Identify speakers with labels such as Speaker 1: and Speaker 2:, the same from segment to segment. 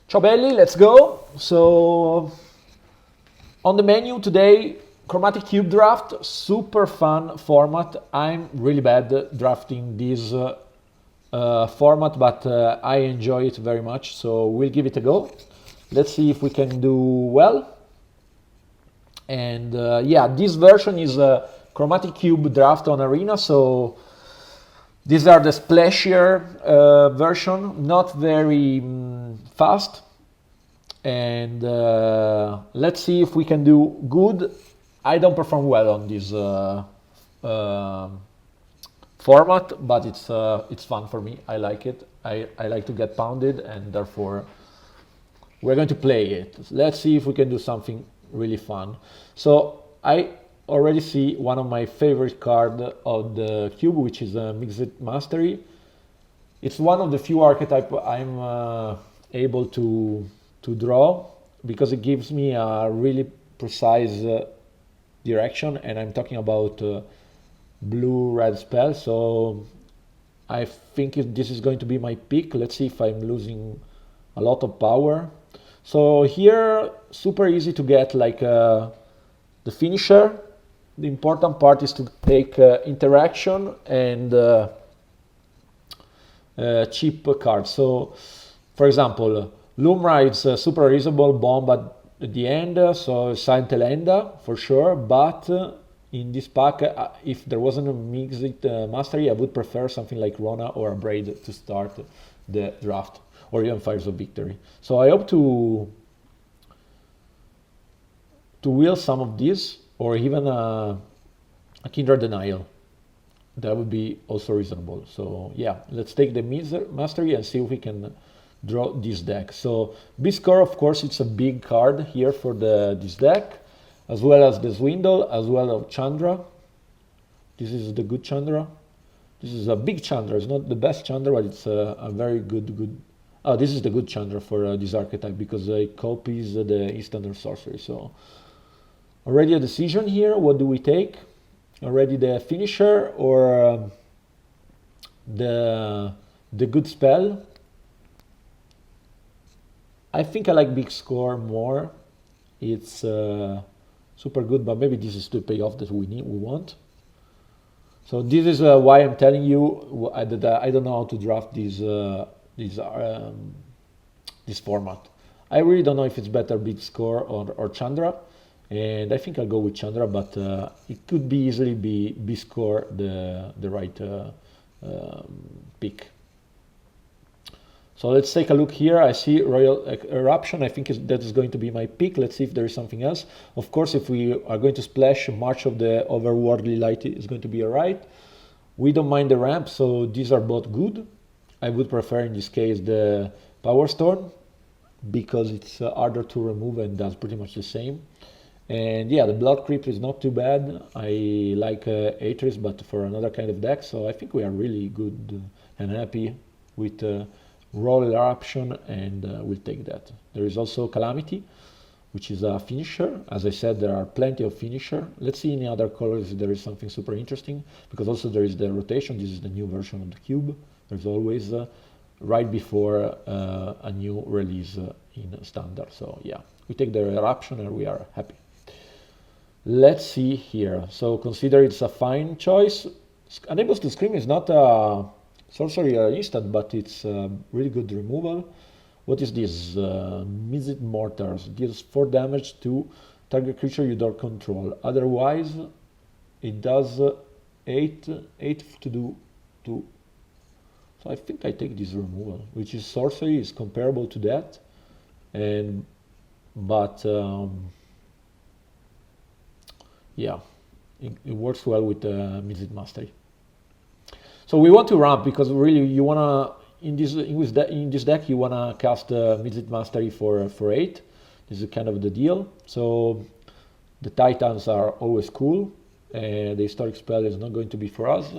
Speaker 1: Ciao belli, let's go. So on the menu today, Chromatic Cube Draft, super fun format. I'm really bad at drafting this format, but I enjoy it very much, so we'll give it a go. Let's see if we can do well. And yeah, this version is a Chromatic Cube Draft on Arena, so these are the splashier version, not very fast. And let's see if we can do good. I don't perform well on this format, but it's fun for me. I like it. I like to get pounded, and therefore we're going to play it. Let's see if we can do something really fun. So I already see one of my favorite cards of the cube, which is a Mixed Mastery. It's one of the few archetypes I'm able to draw because it gives me a really precise direction, and I'm talking about blue-red spell. So I think this is going to be my pick. Let's see if I'm losing a lot of power. So here, super easy to get like the finisher. The important part is to take interaction and cheap cards. So, for example, Lumra is super reasonable bomb at the end, so Silent Elenda for sure. But in this pack, if there wasn't a Mixed Mastery, I would prefer something like Rona or a Braid to start the draft, or even Fires of Victory. So I hope to wheel some of these, or even a Kindred Denial. That would be also reasonable. So yeah, let's take the Mastery and see if we can draw this deck. So B-Score, of course, it's a big card here for this deck, as well as the Swindle, as well as Chandra. This is the good Chandra. This is a big Chandra. It's not the best Chandra, but it's a very good. Oh, this is the good Chandra for this archetype because it copies the instant sorcery. So already a decision here. What do we take? Already the finisher or the good spell? I think I like Big Score more. It's super good, but maybe this is the payoff that we want. So this is why I'm telling you that I don't know how to draft this format. I really don't know if it's better Big Score or Chandra, and I think I'll go with Chandra, but it could be easily be Big Score the right pick. So let's take a look here. I see Royal Eruption. I think that is going to be my pick. Let's see if there is something else. Of course, if we are going to splash, March of the Overworldly Light is going to be alright. We don't mind the ramp, so these are both good. I would prefer in this case the Power Stone because it's harder to remove and does pretty much the same. And yeah, the Blood Creep is not too bad. I like Atris, but for another kind of deck. So I think we are really good and happy with Royal Eruption, and we'll take that. There is also Calamity, which is a finisher. As I said, there are plenty of finisher. Let's see in the other colors if there is something super interesting, because also there is the rotation. This is the new version of the cube. There's always right before a new release in standard. So yeah, we take the Eruption and we are happy. Let's see here. So consider it's a fine choice. Unable to Scream is not a sorcery instant, but it's really good removal. What is this? Mizit Mortars deals 4 damage to target creature you don't control. Otherwise, it does 8 to do 2. So I think I take this removal, which is sorcery, is comparable to that, but yeah, it works well with Mizit Mastery. So we want to ramp because really you wanna in this deck you wanna cast Mizit Mastery for 8. This is kind of the deal. So the Titans are always cool, and the Historic Spell is not going to be for us.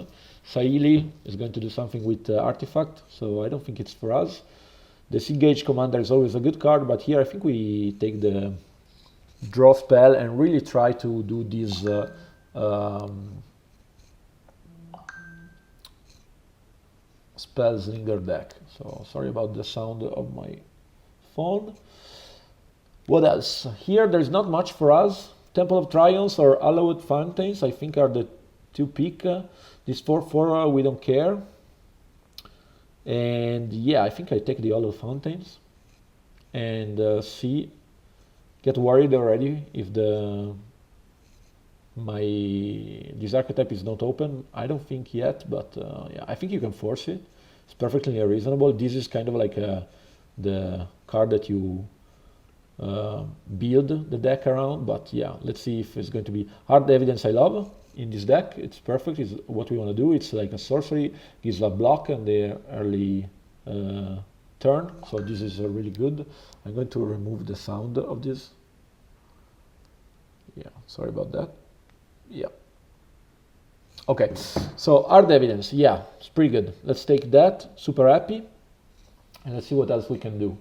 Speaker 1: Saili is going to do something with Artifact, so I don't think it's for us. The Seagage Commander is always a good card, but here I think we take the draw spell and really try to do this Spellslinger deck. So sorry about the sound of my phone. What else? Here there's not much for us. Temple of Trials or Allowed Fountains, I think, are the two pick. This 4/4 we don't care. And yeah, I think I take the Allowed Fountains and see. Get worried already if this archetype is not open. I don't think yet, but yeah, I think you can force it. It's perfectly reasonable. This is kind of like the card that you build the deck around, but yeah, let's see if it's going to be hard evidence. I love in this deck. It's perfect. It's what we want to do. It's like a sorcery, gives a block and the early turn, so this is really good. I'm going to remove the sound of this. Yeah, sorry about that. Yeah. Okay, so hard evidence, yeah, it's pretty good. Let's take that, super happy, and let's see what else we can do.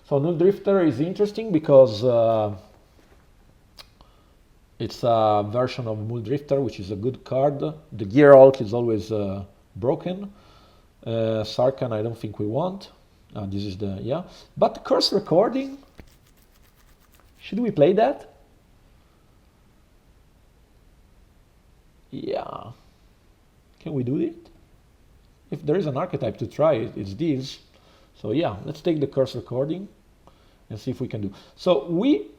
Speaker 1: So Null Drifter is interesting because it's a version of Null Drifter, which is a good card. The Gear Hulk is always broken. Sarkhan I don't think we want. This is the, yeah. But Curse Recording, should we play that? Yeah. Can we do it? If there is an archetype to try, it's this. So yeah, let's take the Curse Recording and see if we can do. So we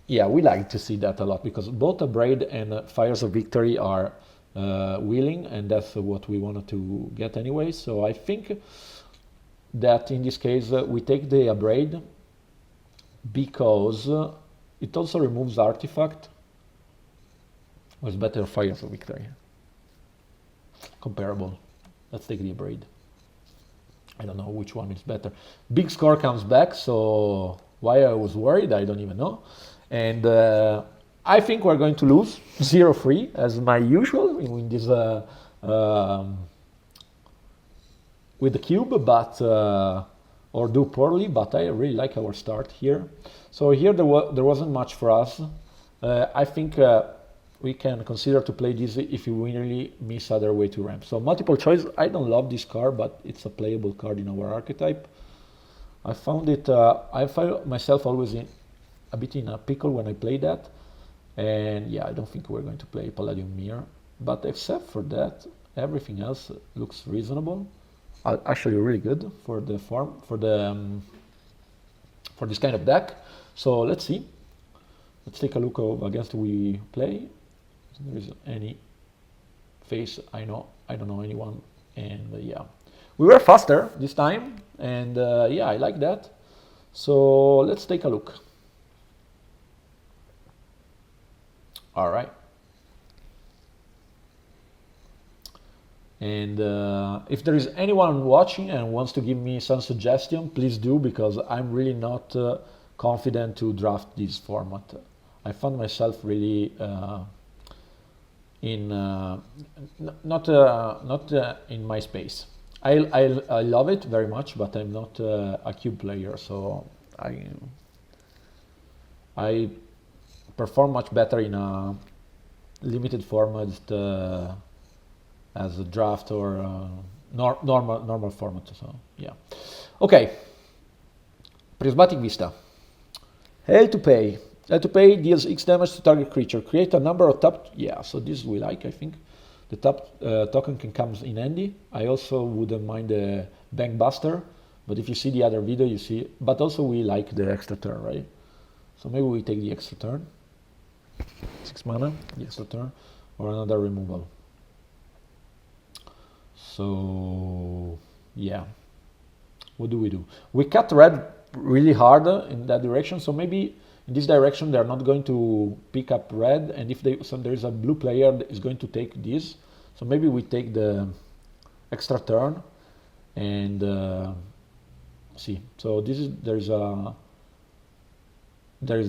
Speaker 1: like to see that a lot because both Abrade and Fires of Victory are willing, and that's what we wanted to get anyway. So I think that in this case we take the Abrade because it also removes Artifact. Was better Fires of Victory. Comparable. Let's take the Abrade. I don't know which one is better. Big Score comes back, so why I was worried, I don't even know. And I think we're going to lose 0-3 as my usual in this with the cube, but or do poorly. But I really like our start here. So here there wasn't much for us. I think we can consider to play this if we really miss other way to ramp. So multiple choice, I don't love this card, but it's a playable card in our archetype. I found it, I found myself always a bit in a pickle when I play that. And yeah, I don't think we're going to play Palladium Mirror. But except for that, everything else looks reasonable. Actually really good for the form, for this kind of deck. So let's see. Let's take a look of against we play. If there is any face, I don't know anyone, and yeah, we were faster this time, and yeah, I like that. So let's take a look. All right, and if there is anyone watching and wants to give me some suggestion, please do, because I'm really not confident to draft this format. I found myself really not in my space. I love it very much, but I'm not a cube player, so I perform much better in a limited format as a draft or normal format. So yeah, okay. Prismatic Vista. Hell to Pay. Hell to Pay deals X damage to target creature. Create a number of tapped. Yeah, so this we like, I think. The tapped token can come in handy. I also wouldn't mind the Bank Buster, but if you see the other video, you see. But also we like the extra turn, right? So maybe we take the extra turn. 6 mana, the extra turn, or another removal. So yeah, what do? We cut red really hard in that direction, so maybe in this direction they're not going to pick up red, and if there is a blue player that is going to take this, so maybe we take the extra turn and see. So this is there is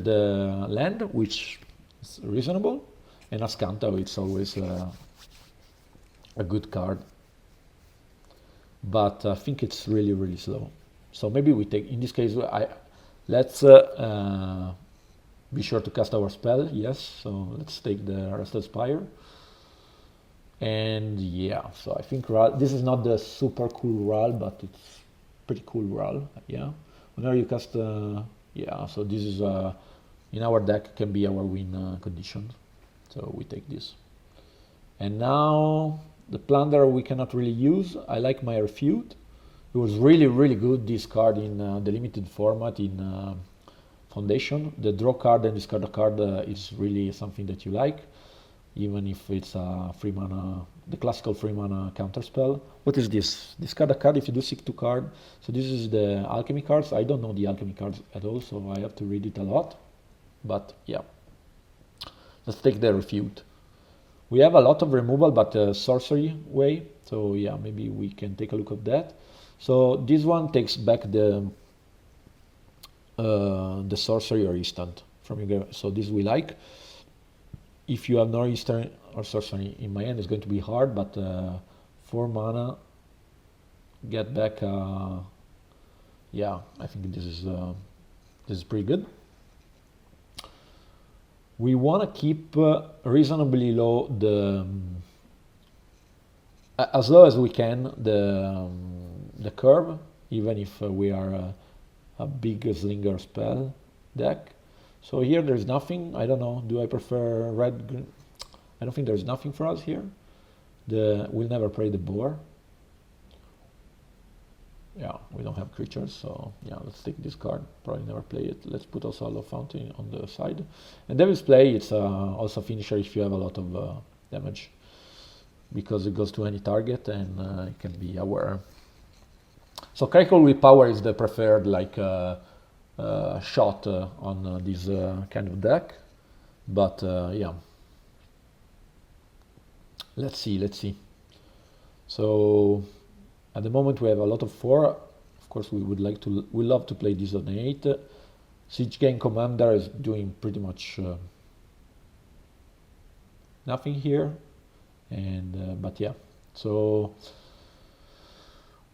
Speaker 1: the land, which is reasonable, and Ascanto, it's always a good card, but I think it's really slow. So maybe we take, in this case, let's be sure to cast our spell, yes, so let's take the Rusted Spire. And yeah, so I think this is not the super cool RAL, but it's pretty cool RAL, yeah. Whenever you cast, yeah, so this is, in our deck, can be our win condition. So we take this. And now, the plunder we cannot really use. I like my refute. It was really, really good, this card in the limited format in Foundation. The draw card and discard a card is really something that you like, even if it's a free mana, the classical free mana counter spell. What is this? Discard a card if you do seek 2 card. So this is the alchemy cards. I don't know the alchemy cards at all, so I have to read it a lot. But yeah, let's take the refute. We have a lot of removal, but sorcery way. So yeah, maybe we can take a look at that. So this one takes back the sorcery or instant from your game. So this we like. If you have no instant or sorcery, in my end it's going to be hard, but 4 mana, get back. Yeah, I think this is pretty good. We want to keep reasonably low as low as we can the curve, even if we are a big slinger spell deck. So here there's nothing. I don't know. Do I prefer red? Green? I don't think there's nothing for us here. We'll never play the boar. Yeah, we don't have creatures, so yeah, let's take this card. Probably never play it. Let's put also a Fountain on the side. And Devil's Play, it's also a finisher if you have a lot of damage, because it goes to any target and it can be our. So Crackle with Power is the preferred shot on this kind of deck, but yeah. Let's see. So at the moment we have a lot of 4. Of course we love to play this on 8. Siege Gang Commander is doing pretty much nothing here, and but yeah. So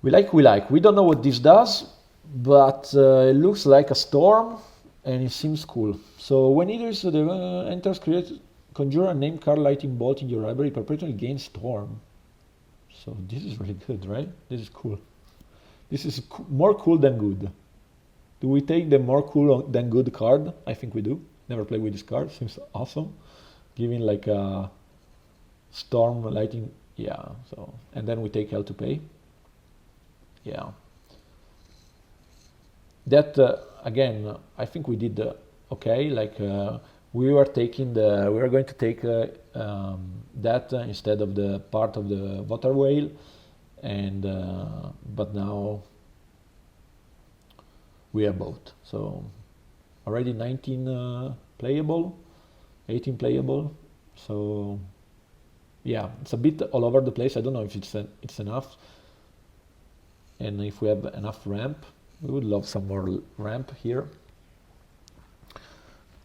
Speaker 1: we like. We don't know what this does, but it looks like a storm, and it seems cool. So when either enters, conjure a name card Lightning Bolt in your library, perpetually gain storm. So this is really good, right? This is cool. This is more cool than good. Do we take the more cool than good card? I think we do. Never played with this card. Seems awesome. Giving like a storm lightning. Yeah. So and then we take Hell to Pay. Yeah. That again, I think we did okay. Like we were going to take that instead of the part of the water whale, and but now we are both. So already 19 playable, 18 playable. So yeah, it's a bit all over the place. I don't know if it's enough, and if we have enough ramp. We would love some more ramp here.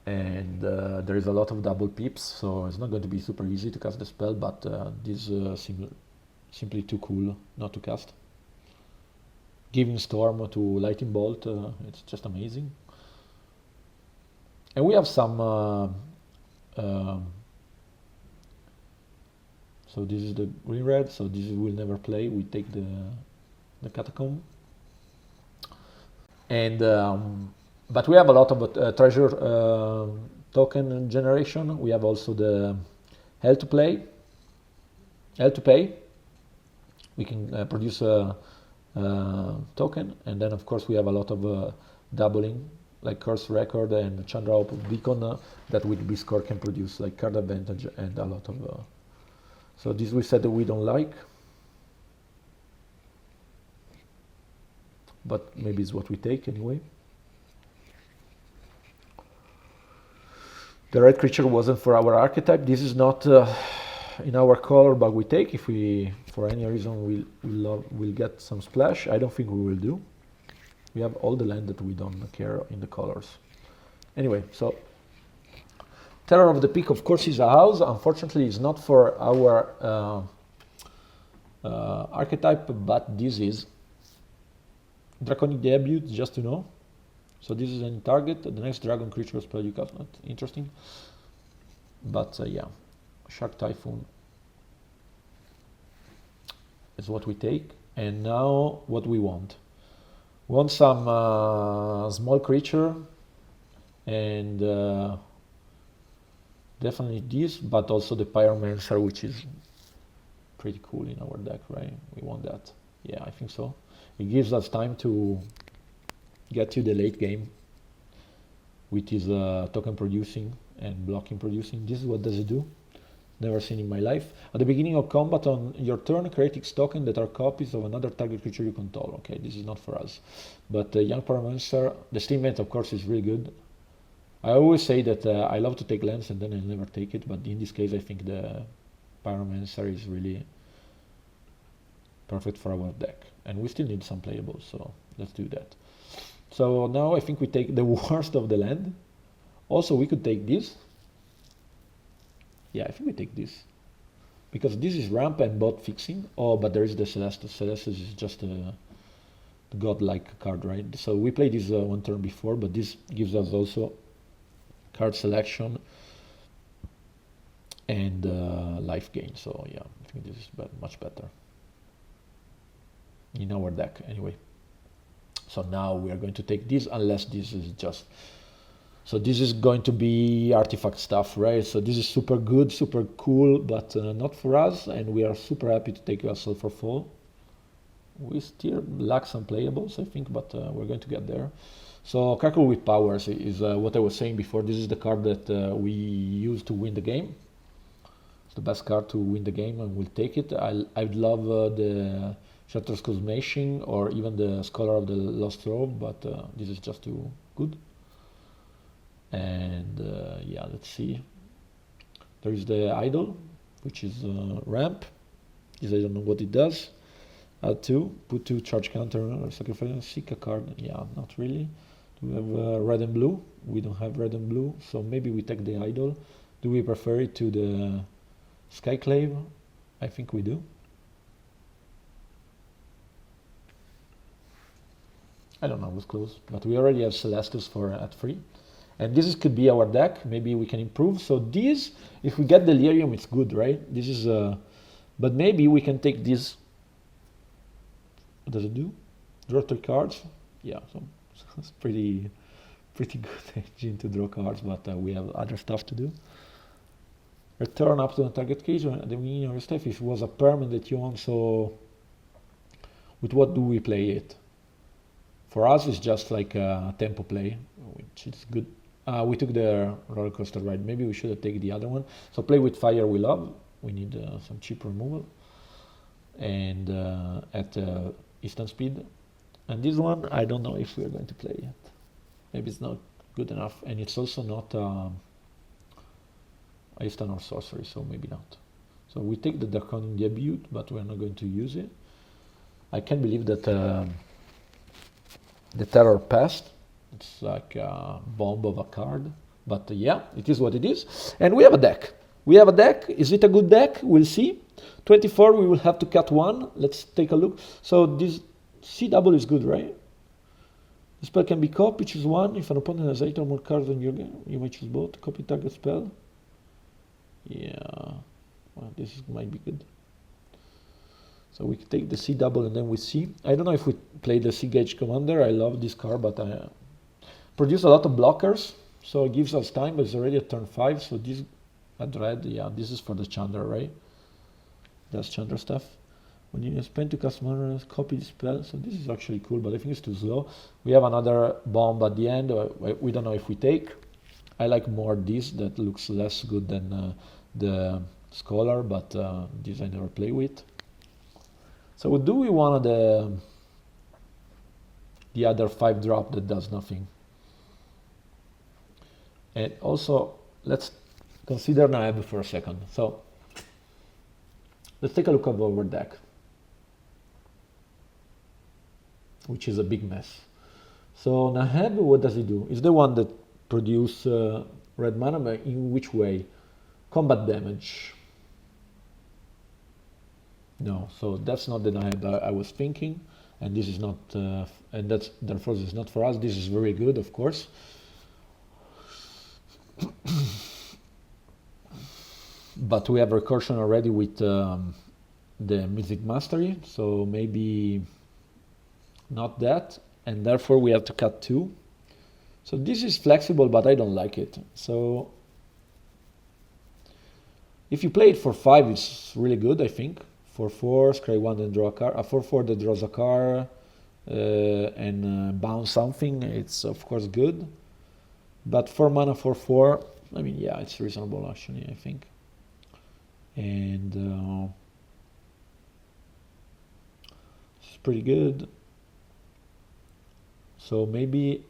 Speaker 1: And there is a lot of double pips, so it's not going to be super easy to cast the spell, but this simply too cool not to cast. Giving Storm to Lightning Bolt, it's just amazing. And we have some... so this is the green-red, so this will never play. We take the Catacomb. And but we have a lot of treasure token generation. We have also the Hell to Pay. We can produce a token, and then of course we have a lot of doubling, like Curse Record and Chandra Hope Beacon, that with Biscore can produce like card advantage and a lot of. So this we said that we don't like. But maybe it's what we take anyway. The red creature wasn't for our archetype. This is not in our color, but we take if we, for any reason, we'll get some splash. I don't think we will do. We have all the land that we don't care in the colors. Anyway, so Terror of the Peak, of course, is a house. Unfortunately, it's not for our archetype, but this is. Draconic Debut, just to know. So this is any target. The next dragon creature spell you cast. Not interesting. But yeah, Shark Typhoon is what we take. And now what we want. Want some small creature, and definitely this, but also the Pyromancer, which is pretty cool in our deck, right? We want that. Yeah, I think so. It gives us time to get to the late game with his token producing and blocking producing. This is what does it do? Never seen in my life. At the beginning of combat on your turn, create X tokens that are copies of another target creature you control. Okay, this is not for us. But Young Pyromancer, the Steam Vent of course is really good. I always say that I love to take lands and then I never take it, but in this case I think the Pyromancer is really perfect for our deck. And we still need some playables, so let's do that. So now I think we take the worst of the land. Also we could take this. Yeah, I think we take this. Because this is ramp and bot fixing. Oh, but there is the Celestus. Celestus is just a godlike card, right? So we played this one turn before, but this gives us also card selection and life gain. So yeah, I think this is much better in our deck anyway. So now we are going to take this, unless this is just... So this is going to be artifact stuff, right? So this is super good, super cool, but not for us, and we are super happy to take Vessel for Fall. We still lack some playables, I think, but we're going to get there. So Crackle with Powers is what I was saying before. This is the card that we use to win the game. It's the best card to win the game, and we'll take it. I'd love the Shatter's Cosmation or even the Scholar of the Lost Robe, but this is just too good. And yeah, let's see. There is the Idol, which is ramp. This I don't know what it does. Add 2, put 2 charge counter or sacrifice, seek a card. Yeah, not really. Do we have red and blue? We don't have red and blue, so maybe we take the Idol. Do we prefer it to the Skyclave? I think we do. I don't know, it was close, but we already have Celestus for at 3. And this could be our deck. Maybe we can improve. So this, if we get Delirium, it's good, right? This is, but maybe we can take this. What does it do? Draw 3 cards. Yeah, so it's pretty good engine to draw cards, but we have other stuff to do. Return up to the target cage at the beginning of your step. If it was a permanent that you own, so with what do we play it? For us, it's just like a tempo play, which is good. We took the roller coaster ride. Maybe we should have taken the other one. So play with fire we love. We need some cheap removal. And at instant speed. And this one, I don't know if we're going to play it. Maybe it's not good enough. And it's also not instant or sorcery, so maybe not. So we take the Draconic Debut, but we're not going to use it. I can't believe that the Terror passed. It's like a bomb of a card, but yeah, it is what it is. And we have a deck. We have a deck. Is it a good deck? We'll see. 24, we will have to cut 1. Let's take a look. So this C double is good, right? The spell can be copied, choose 1. If an opponent has 8 or more cards on your game, you may choose both. Copy target spell. Yeah, well, this might be good. So we take the C double and then we see. I don't know if we play the C Gauge Commander. I love this card, but I produce a lot of blockers, so it gives us time, but it's already at turn 5, so this at red, yeah, this is for the Chandra, right? That's Chandra stuff. When you spend to cast mana, copy the spell, so this is actually cool, but I think it's too slow. We have another bomb at the end, we don't know if we take. I like more this, that looks less good than the Scholar, but this I never play with. So do we want the other 5 drop that does nothing? And also, let's consider Naeb for a second. So let's take a look at our deck, which is a big mess. So Naheb, what does he do? It's the one that produces red mana, but in which way? Combat damage. No, so that's not the Naheb I was thinking, and this is not, and that's therefore this is not for us. This is very good, of course. But we have recursion already with the Mythic Mastery, so maybe not that. and therefore we have to cut 2. So this is flexible, but I don't like it. So if you play it for 5, it's really good, I think. For 4, scry 1 and draw a card. 4 that draws a card and bounce something, it's of course good. But 4 mana for 4, I mean, yeah, it's reasonable actually, I think. And it's pretty good. So maybe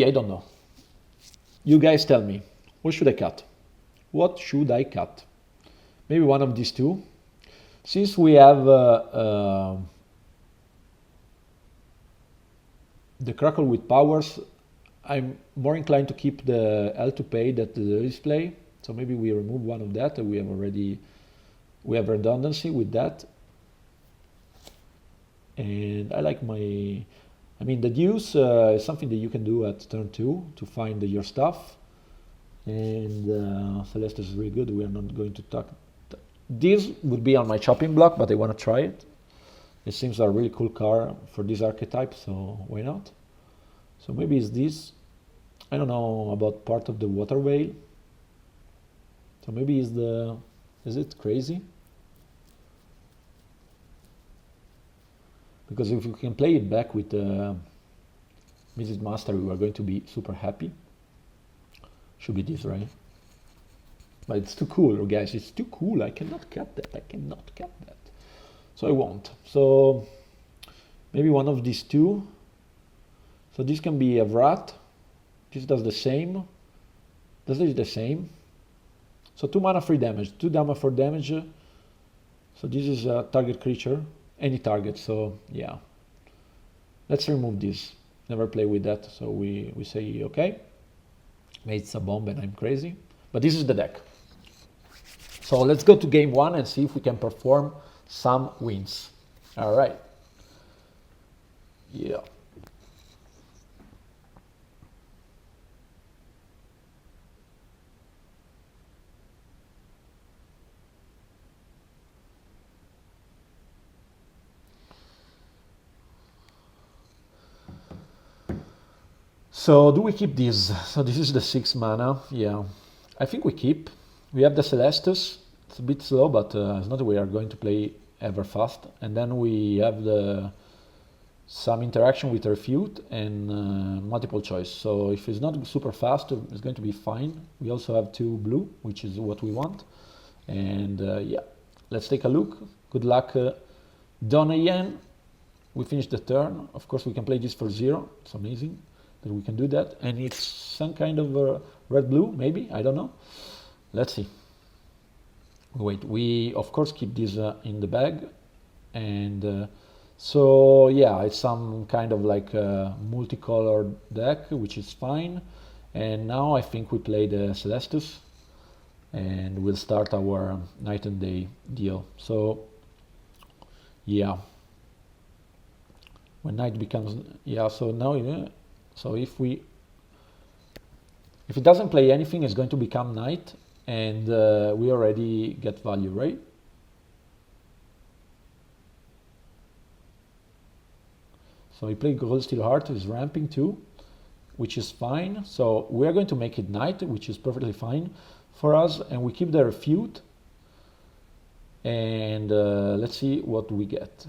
Speaker 1: I don't know. You guys tell me, what should I cut? What should I cut? Maybe one of these two. Since we have the Crackle with powers, I'm more inclined to keep the L to pay that the display. So maybe we remove one of that. We have redundancy with that. And I like the deuce is something that you can do at turn 2 to find your stuff. And Celeste is really good. We are not going to talk. This would be on my chopping block, but I want to try it. It seems a really cool card for this archetype, so why not? So maybe it's this. I don't know about part of the water whale. So maybe is it crazy? Because if we can play it back with Mrs. Master, we are going to be super happy. Should be this, right? But it's too cool, guys. It's too cool. I cannot cut that. So I won't. So maybe one of these two. So this can be a Vrat. This does the same. This is the same. So 2 mana free damage. 2 damage for damage. So this is a target creature. Any target. So yeah. Let's remove this. Never play with that. So we say okay. Maybe it's a bomb and I'm crazy. But this is the deck. So let's go to game 1 and see if we can perform some wins. All right. Yeah. So do we keep this? So this is the 6 mana. Yeah. I think we keep. We have the Celestus. It's a bit slow, but it's not that we are going to play ever fast. And then we have some interaction with Refute and multiple choice. So if it's not super fast, it's going to be fine. We also have 2 blue, which is what we want. And yeah, let's take a look. Good luck, Donna Yen. We finished the turn. Of course, we can play this for 0. It's amazing that we can do that. And it's some kind of red-blue, maybe. I don't know. Let's see. Wait, we of course keep this in the bag. And so yeah, it's some kind of like multicolored deck, which is fine. And now I think we play the Celestus. And we'll start our night and day deal. So yeah. When night becomes, yeah, so now, so if it doesn't play anything, it's going to become night, and we already get value, right? So we play Gold Steel Heart, is ramping too, which is fine. So we are going to make it night, which is perfectly fine for us, and we keep the Refute, and let's see what we get.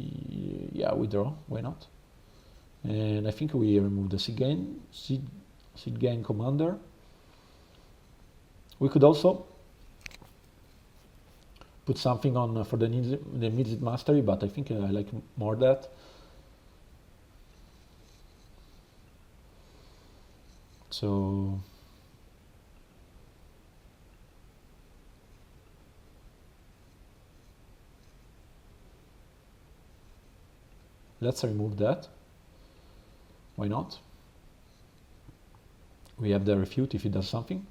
Speaker 1: Yeah, we draw, why not? And I think we remove the Seed Gang Commander. We could also put something on for the Midget Mastery, but I think I like more that. So let's remove that. Why not? We have the Refute if it does something.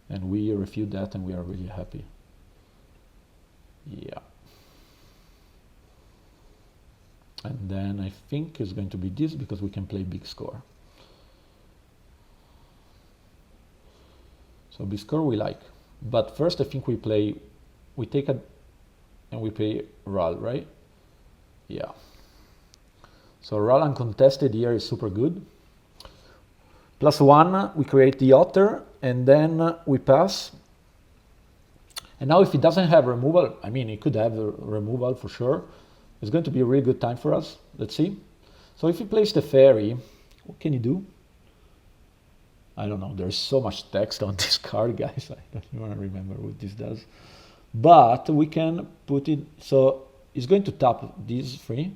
Speaker 1: And we refute that and we are really happy. Yeah. And then I think it's going to be this because we can play big score. So big score we like. But first I think we take a and we play Ral, right? Yeah. So Ral uncontested here is super good. +1, we create the otter, and then we pass. And now if he doesn't have removal, I mean, he could have a removal for sure. It's going to be a really good time for us. Let's see. So if he plays the fairy, what can he do? I don't know. There's so much text on this card, guys. I don't even remember what this does. But we can put it, so he's going to tap these 3.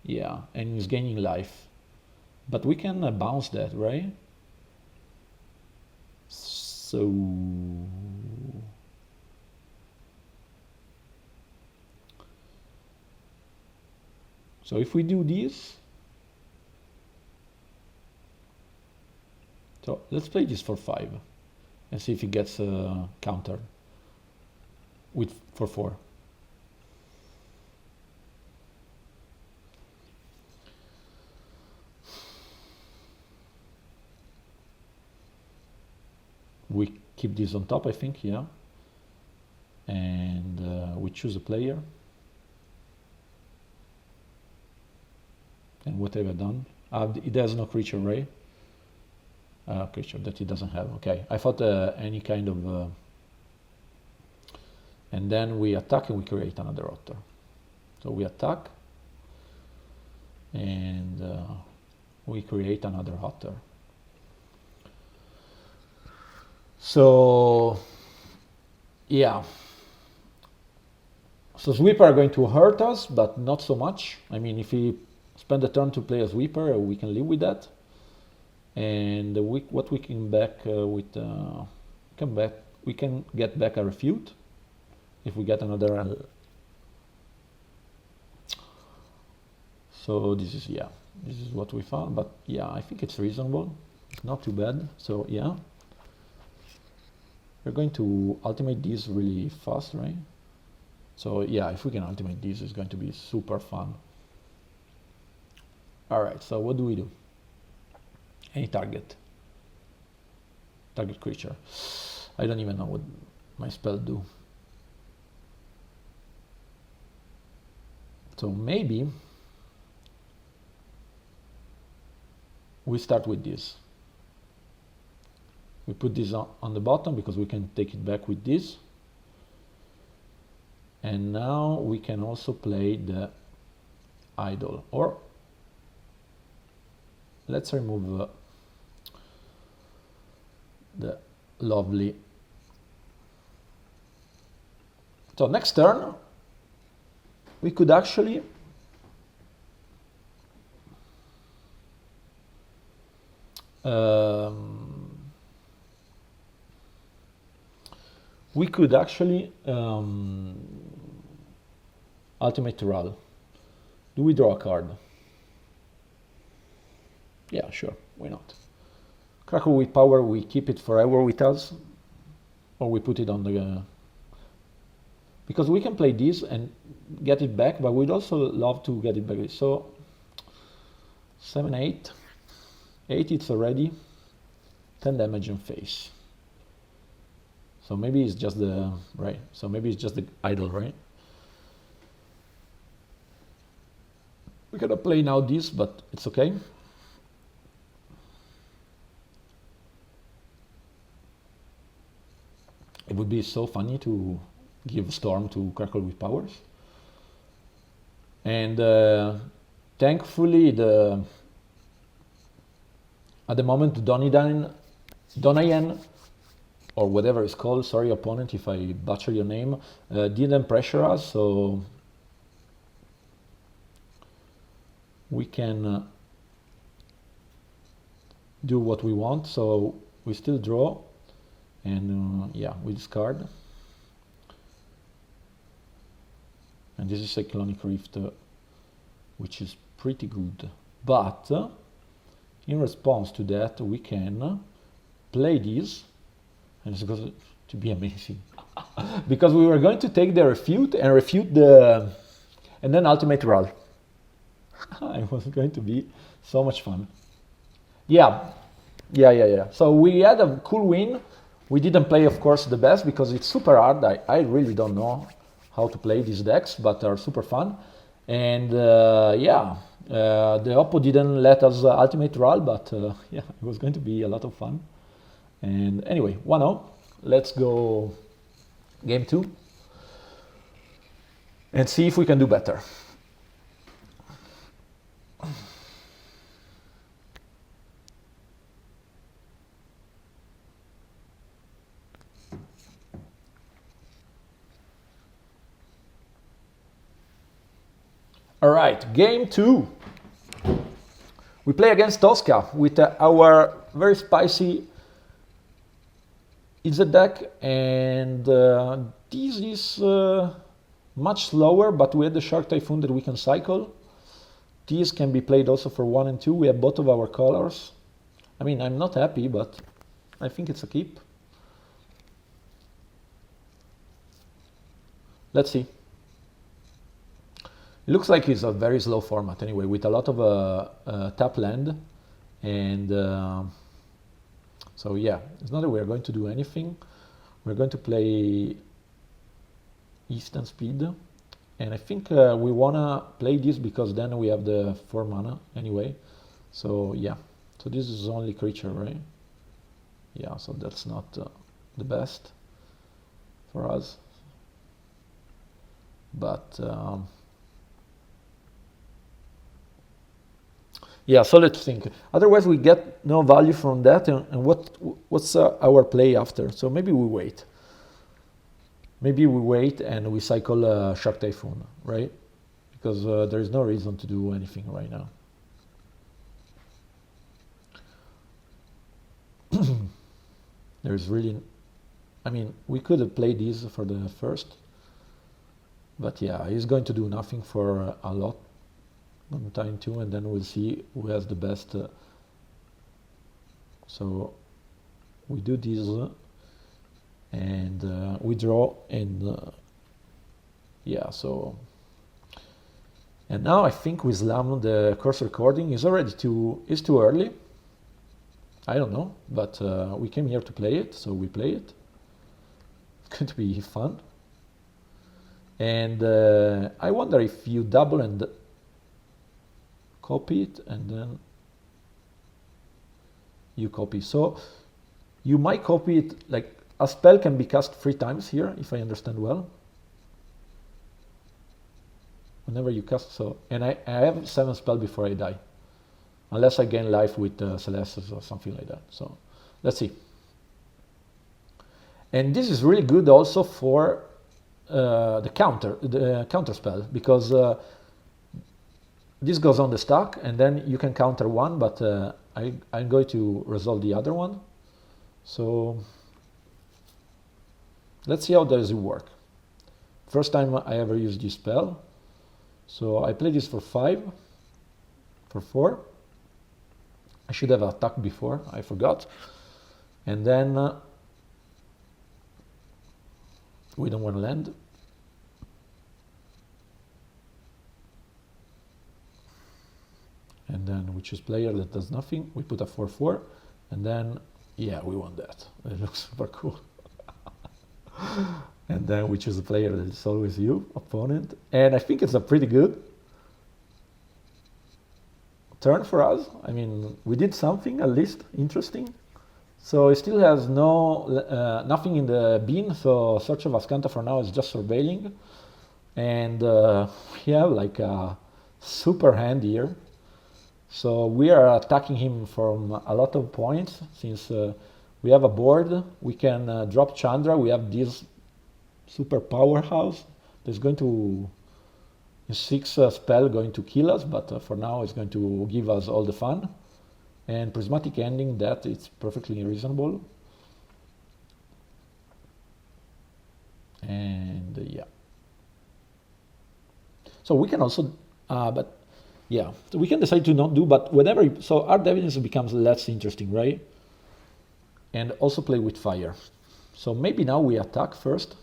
Speaker 1: Yeah, and he's gaining life. But we can bounce that, right? So if we do this, so let's play this for 5 and see if he gets a counter with for 4. We keep this on top, I think, yeah. And we choose a player. And what have I done? It has no creature, right? Creature that he doesn't have. Okay, I thought any kind of... and then we attack and we create another otter. So we attack and we create another otter. So yeah, so sweeper are going to hurt us, but not so much. I mean, if we spend a turn to play a sweeper, we can live with that. And what we can back with we can get back a refute if we get another. So this is what we found. But yeah, I think it's reasonable. It's not too bad. So yeah. We're going to ultimate these really fast, right? So yeah, if we can ultimate these, it's going to be super fun. All right, so what do we do? Any target creature. I don't even know what my spell do. So maybe we start with this. We put this on the bottom because we can take it back with this. And now we can also play the idol. Or let's remove the lovely. So next turn, we could actually ultimate Ral. Do we draw a card? Yeah, sure, why not? Crackle with Power, we keep it forever with us, or we put it on the... because we can play this and get it back, but we'd also love to get it back. So 7, 8. 8 it's already 10 damage in face. So maybe it's just the... right, so maybe it's just the idol, right? We're gonna play now this, but it's okay. It would be so funny to give Storm to Crackle with Powers. And thankfully, at the moment, Donayan, or whatever it's called, sorry opponent if I butcher your name, didn't pressure us, so we can do what we want. So we still draw, and yeah, we discard. And this is Cyclonic Rift, which is pretty good. But in response to that, we can play this, and it's going to be amazing. Because we were going to take the refute and refute the... and then ultimate Ral. It was going to be so much fun. Yeah. So we had a cool win. We didn't play, of course, the best because it's super hard. I really don't know how to play these decks, but are super fun. And yeah, the Oppo didn't let us ultimate roll, but yeah, it was going to be a lot of fun. And anyway, 1-0. Let's go game 2 and see if we can do better. All right, game 2. We play against Tosca with our very spicy It's a deck, and this is much slower, but we had the Shark Typhoon that we can cycle. These can be played also for 1 and 2. We have both of our colors. I mean, I'm not happy, but I think it's a keep. Let's see. It looks like it's a very slow format anyway, with a lot of tap land. And so yeah, it's not that we're going to do anything. We're going to play Eastern Speed. And I think we want to play this because then we have the 4 mana anyway. So yeah, so this is only creature, right? Yeah, so that's not the best for us. But yeah, so let's think. Otherwise, we get no value from that. And what's our play after? So maybe we wait. Maybe we wait and we cycle Shark Typhoon, right? Because there is no reason to do anything right now. There's really, I mean, we could have played these for the first, but yeah, he's going to do nothing for a lot on time 2, and then we'll see who has the best. So we do this. And we draw, and yeah, so, and now I think we slam the course recording. Is already too early. I don't know, but we came here to play it, so we play it. It's going to be fun. And I wonder if you double and copy it, and then you copy. So you might copy it like. A spell can be cast 3 times here, if I understand well. Whenever you cast, so, and I have 7 spells before I die. Unless I gain life with Celestes or something like that. So, let's see. And this is really good also for the counter spell, because this goes on the stack, and then you can counter one, but I'm going to resolve the other one. So let's see how does it work. First time I ever used this spell. So I play this for 5, for 4. I should have attacked before, I forgot. And then we don't want to land. And then we choose player that does nothing. We put a 4/4, and then yeah, we want that. It looks super cool. And then we choose a player that is always you, opponent. And I think it's a pretty good turn for us. I mean, we did something at least interesting. So it still has nothing in the bin. So Search of Ascanta for now is just surveilling. And we have like a super hand here. So we are attacking him from a lot of points. Since we have a board, we can drop Chandra. We have this super powerhouse that's going to, 6 spell going to kill us, but for now it's going to give us all the fun. And Prismatic Ending, that it's perfectly reasonable. And yeah. So we can also, but yeah, so we can decide to not do, but whenever, so Art Evidence becomes less interesting, right? And also play with fire. So maybe now we attack first.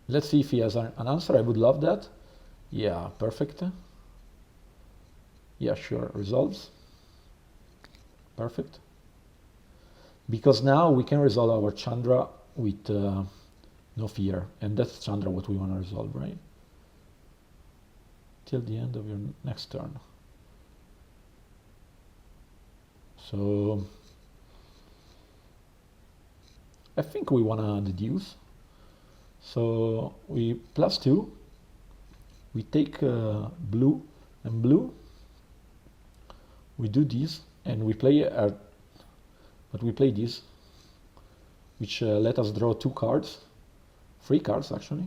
Speaker 1: Let's see if he has an answer. I would love that. Yeah, perfect. Yeah, sure, resolves. perfect. Because now we can resolve our Chandra with no fear, and that's Chandra what we want to resolve, right? Till the end of your next turn. So I think we want to deduce. So we +2, we take blue and blue, we do this, and we play but we play this, which let us draw 2 cards, 3 cards actually.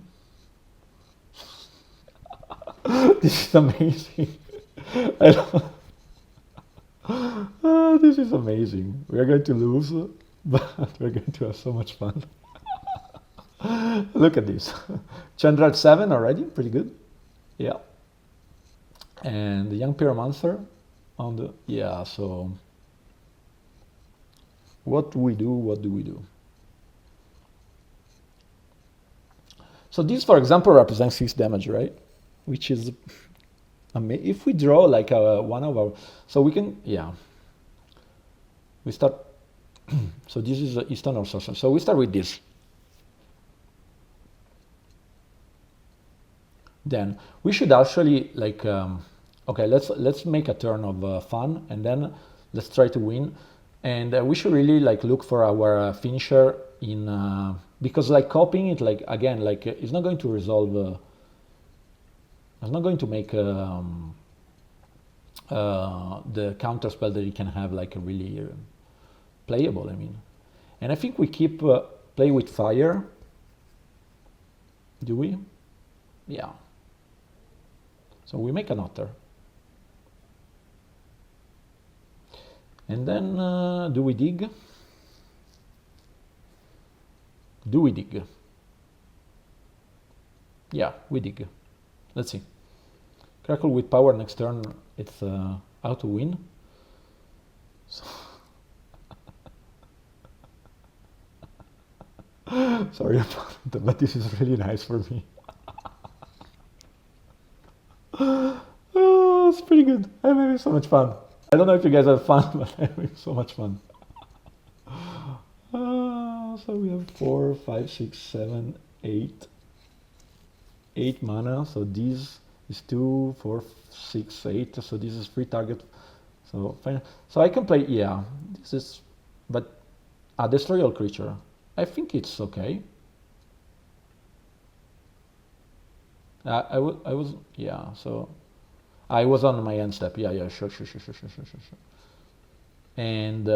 Speaker 1: This is amazing. This is amazing. We are going to lose, but we're going to have so much fun. Look at this. Chandra at 7 already, pretty good. Yeah. And the young pyromancer on the, yeah, so what do we do? So this, for example, represents 6 damage, right? Which is, if we draw like one of our, so we can, yeah. We start, so this is Eastern or Sorcerer. So we start with this. Then we should actually like, okay, let's make a turn of fun, and then let's try to win. And we should really like look for our finisher in, because like copying it, like again, like it's not going to resolve, it's not going to make the counter spell that you can have like a really playable, I mean. And I think we keep play with fire. Do we? Yeah. So we make an otter. And then do we dig? Do we dig? Yeah, we dig. Let's see. Crackle with power next turn, it's how to win. So sorry about that, but this is really nice for me. Oh, it's pretty good. I'm having so much fun. I don't know if you guys have fun, but I'm having so much fun. So we have 4, 5, 6, 7, 8. 8 mana, so this is 2, 4, 6, 8, so this is 3 target. So fine. So I can play, yeah, this is, but destroy all creature. I think it's okay. I was, yeah, so I was on my end step. Yeah, sure. And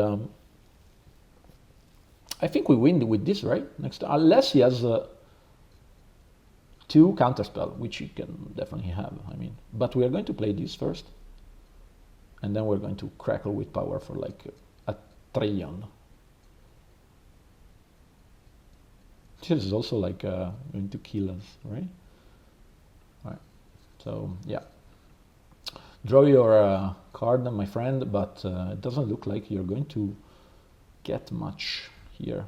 Speaker 1: I think we win with this, right? Next, unless he has 2 counterspell, which he can definitely have, I mean. But we are going to play this first. And then we're going to crackle with power for like a trillion. This is also like going to kill us, right? All right. So yeah, draw your card, my friend, but it doesn't look like you're going to get much here.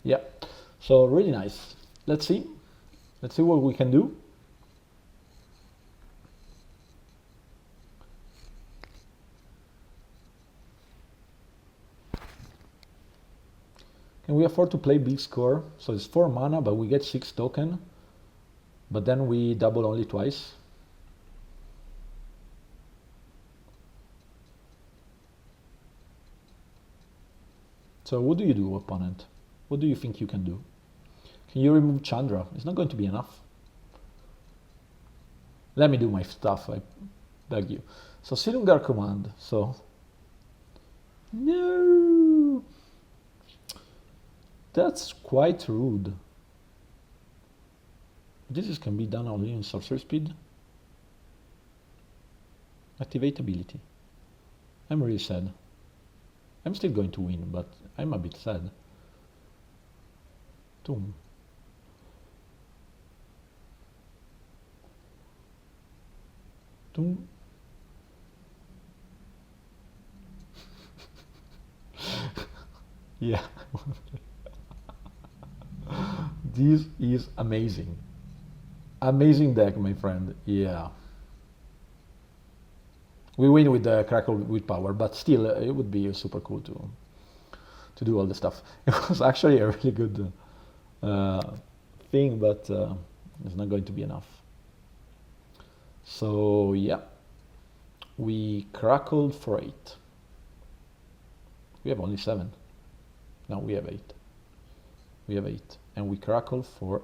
Speaker 1: Yeah, so really nice. Let's see what we can do. Can we afford to play big score? So it's 4 mana, but we get 6 token. But then we double only twice. So what do you do, opponent? What do you think you can do? Can you remove Chandra? It's not going to be enough. Let me do my stuff, I beg you. So Silumgar command, so... No! That's quite rude. This can be done only in sorcery speed. Activate ability. I'm really sad. I'm still going to win, but I'm a bit sad. Boom. Boom. Yeah. This is amazing. Amazing deck, my friend. Yeah. We win with the Crackle with power, but still, it would be super cool to do all the stuff. It was actually a really good thing, but it's not going to be enough. So yeah, we crackled for 8. We have only 7. No, we have 8. We have 8, and we crackle for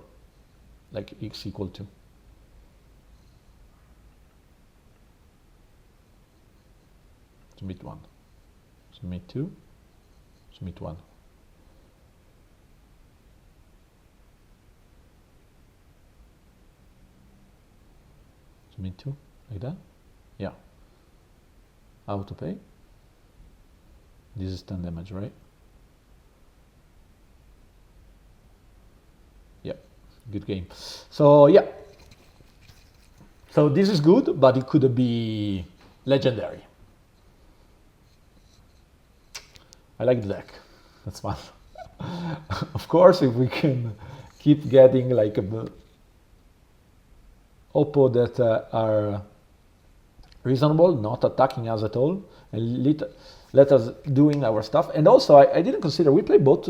Speaker 1: like x equal to. Submit 1, submit 2, submit 1. Submit 2, like that? Yeah. Auto pay. This is 10 damage, right? Yeah, good game. So yeah. So this is good, but it could be legendary. I like the deck. That's fun. Of course, if we can keep getting like a oppo that are reasonable, not attacking us at all, and let us doing our stuff. And also, I didn't consider, we play both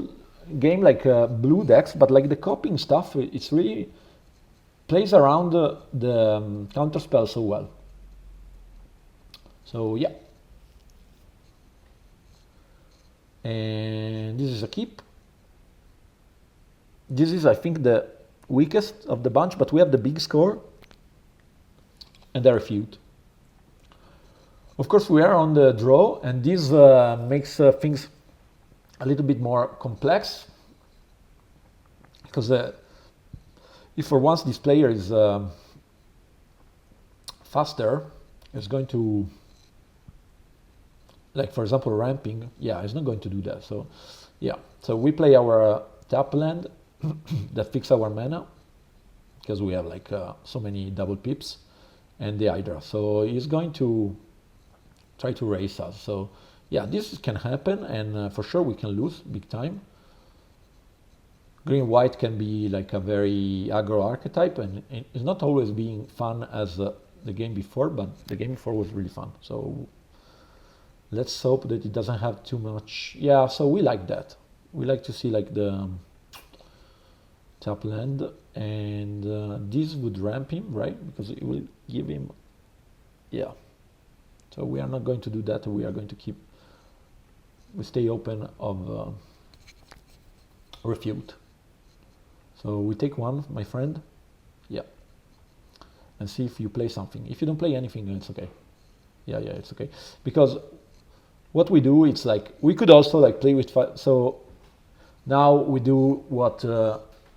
Speaker 1: game like blue decks, but like the copying stuff, it's really plays around the counter spell so well. So yeah. And this is a keep. This is, I think, the weakest of the bunch, but we have the big score and the refute. Of course, we are on the draw, and this makes things a little bit more complex, because if for once this player is faster, it's going to, like for example, ramping. Yeah, it's not going to do that. So yeah, so we play our tap land that fix our mana, because we have like so many double pips, and the Hydra. So he's going to try to race us. So yeah, this can happen, and for sure we can lose big time. Green-white can be like a very aggro archetype, and it's not always being fun as the game before, but the game before was really fun. So let's hope that it doesn't have too much. Yeah, so we like that. We like to see like the tap land, and this would ramp him, right? Because it will give him, yeah. So we are not going to do that. We are going to keep, we stay open of refute. So we take 1, my friend. Yeah. And see if you play something. If you don't play anything, then it's okay. Yeah, it's okay. Because what we do, it's like, we could also like play with, so now we do what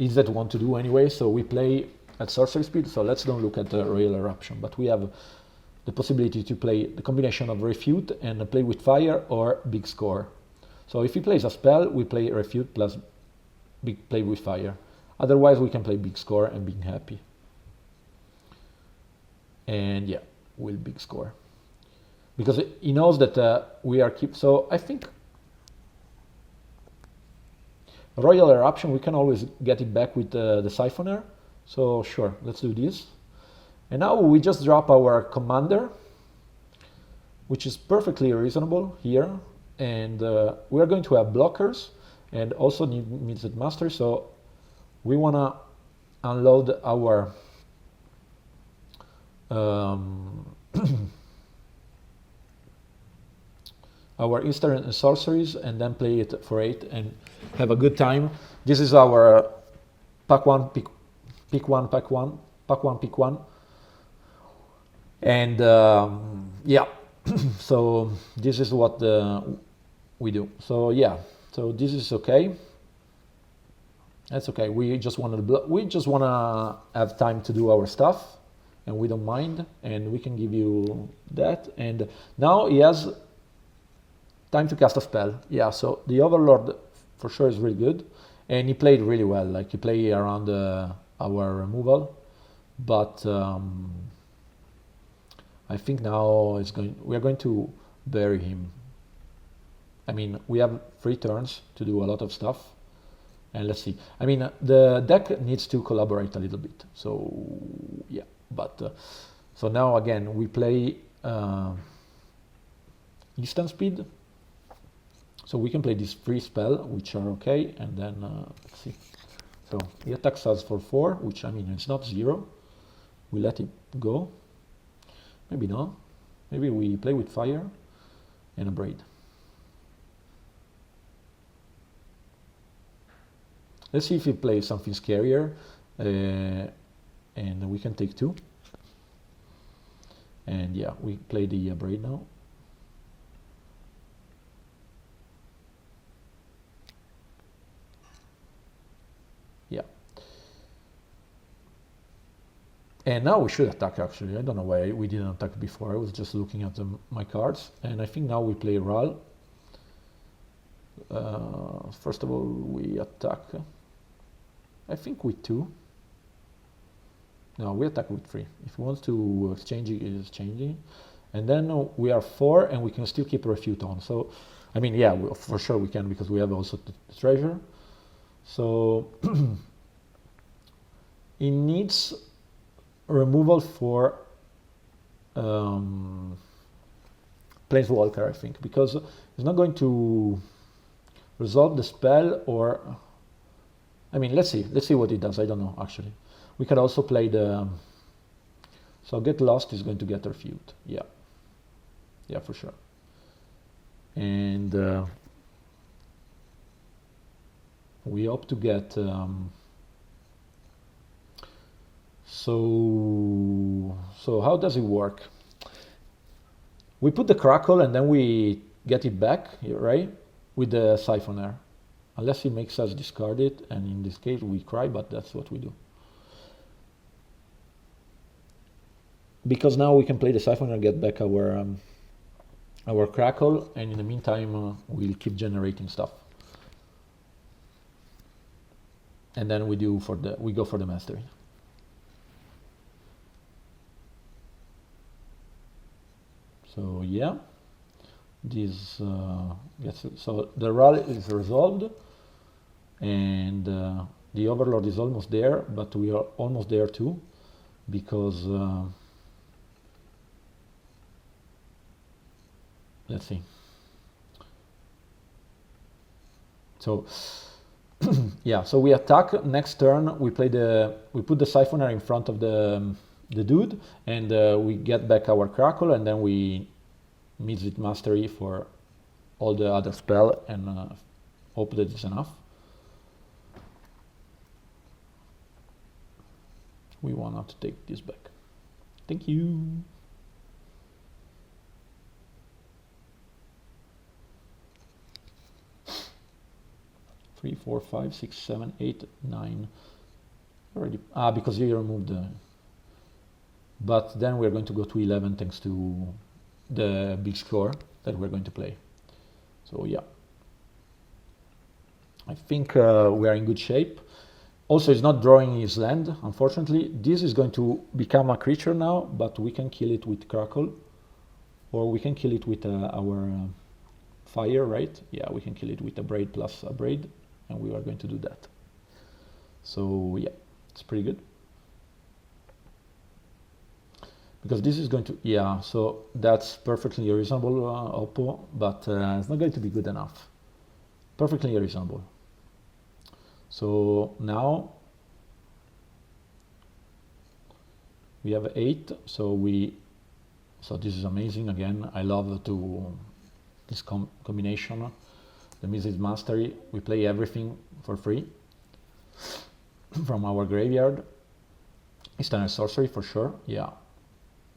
Speaker 1: Izzet want to do anyway. So we play at sorcery speed. So let's don't look at the Royal Eruption, but we have the possibility to play the combination of refute and play with fire or big score. So if he plays a spell, we play refute plus big play with fire. Otherwise, we can play big score and being happy. And yeah, we'll big score. Because he knows that we are keep. So I think Royal Eruption, we can always get it back with the Siphoner. So sure, let's do this. And now we just drop our commander, which is perfectly reasonable here. And we are going to have blockers and also need Midset Master. So we want to unload our our instant sorceries, and then play it for 8 and have a good time. This is our pack one, pick one, pack one, pack one, pick one. And yeah, so this is what we do. So yeah, so this is okay. That's okay. We just want to have time to do our stuff, and we don't mind, and we can give you that. And now he has time to cast a spell. Yeah, so the Overlord for sure is really good, and he played really well. Like he played around our removal, but I think now we are going to bury him. I mean, we have 3 turns to do a lot of stuff. And let's see. I mean, the deck needs to collaborate a little bit. So yeah, but so now again we play instant speed. So we can play this free spell, which are okay, and then let's see. So he attacks us for 4, which I mean it's not 0. We let it go. Maybe no. Maybe we play with fire and a braid. Let's see if he plays something scarier, and we can take 2. And yeah, we play the braid now. Yeah. And now we should attack, actually. I don't know why we didn't attack before. I was just looking at my cards. And I think now we play Ral. First of all, we attack. I think with 2. No, we attack with 3. If we want to exchange it, is changing. And then we are 4, and we can still keep Refute on. So, I mean, yeah, for sure we can, because we have also the treasure. So, it needs removal for Planeswalker, I think, because it's not going to resolve the spell, or I mean, let's see what it does. I don't know, actually. We could also play the so Get Lost is going to get Refute. Yeah, for sure. And we hope to get so how does it work? We put the Crackle and then we get it back, right? With the Siphoner. Unless he makes us discard it, and in this case we cry, but that's what we do. Because now we can play the Siphoner and get back our Crackle, and in the meantime we'll keep generating stuff. And then we go for the Mastery. So yeah, this so the Ral is resolved, and the Overlord is almost there, but we are almost there too, because let's see. So yeah, so we attack. Next turn we put the Siphoner in front of the dude, and we get back our Crackle, and then we Mizzet Mastery for all the other spell, and hope that it's enough. We want to take this back. Thank you. Three, 4, 5, 6, 7, 8, 9. Already because you removed the. But then we're going to go to 11 thanks to the big score that we're going to play. So yeah, I think we are in good shape. Also, he's not drawing his land, unfortunately. This is going to become a creature now, but we can kill it with Crackle, or we can kill it with our fire, right? Yeah, we can kill it with a braid plus a braid, and we are going to do that. So yeah, it's pretty good. Because this is going to, yeah, so that's perfectly reasonable, Oppo, but it's not going to be good enough. Perfectly reasonable. So now we have 8, so this is amazing. Again, I love this combination. The Mizzet Mastery, we play everything for free from our graveyard. Instant sorcery for sure, yeah.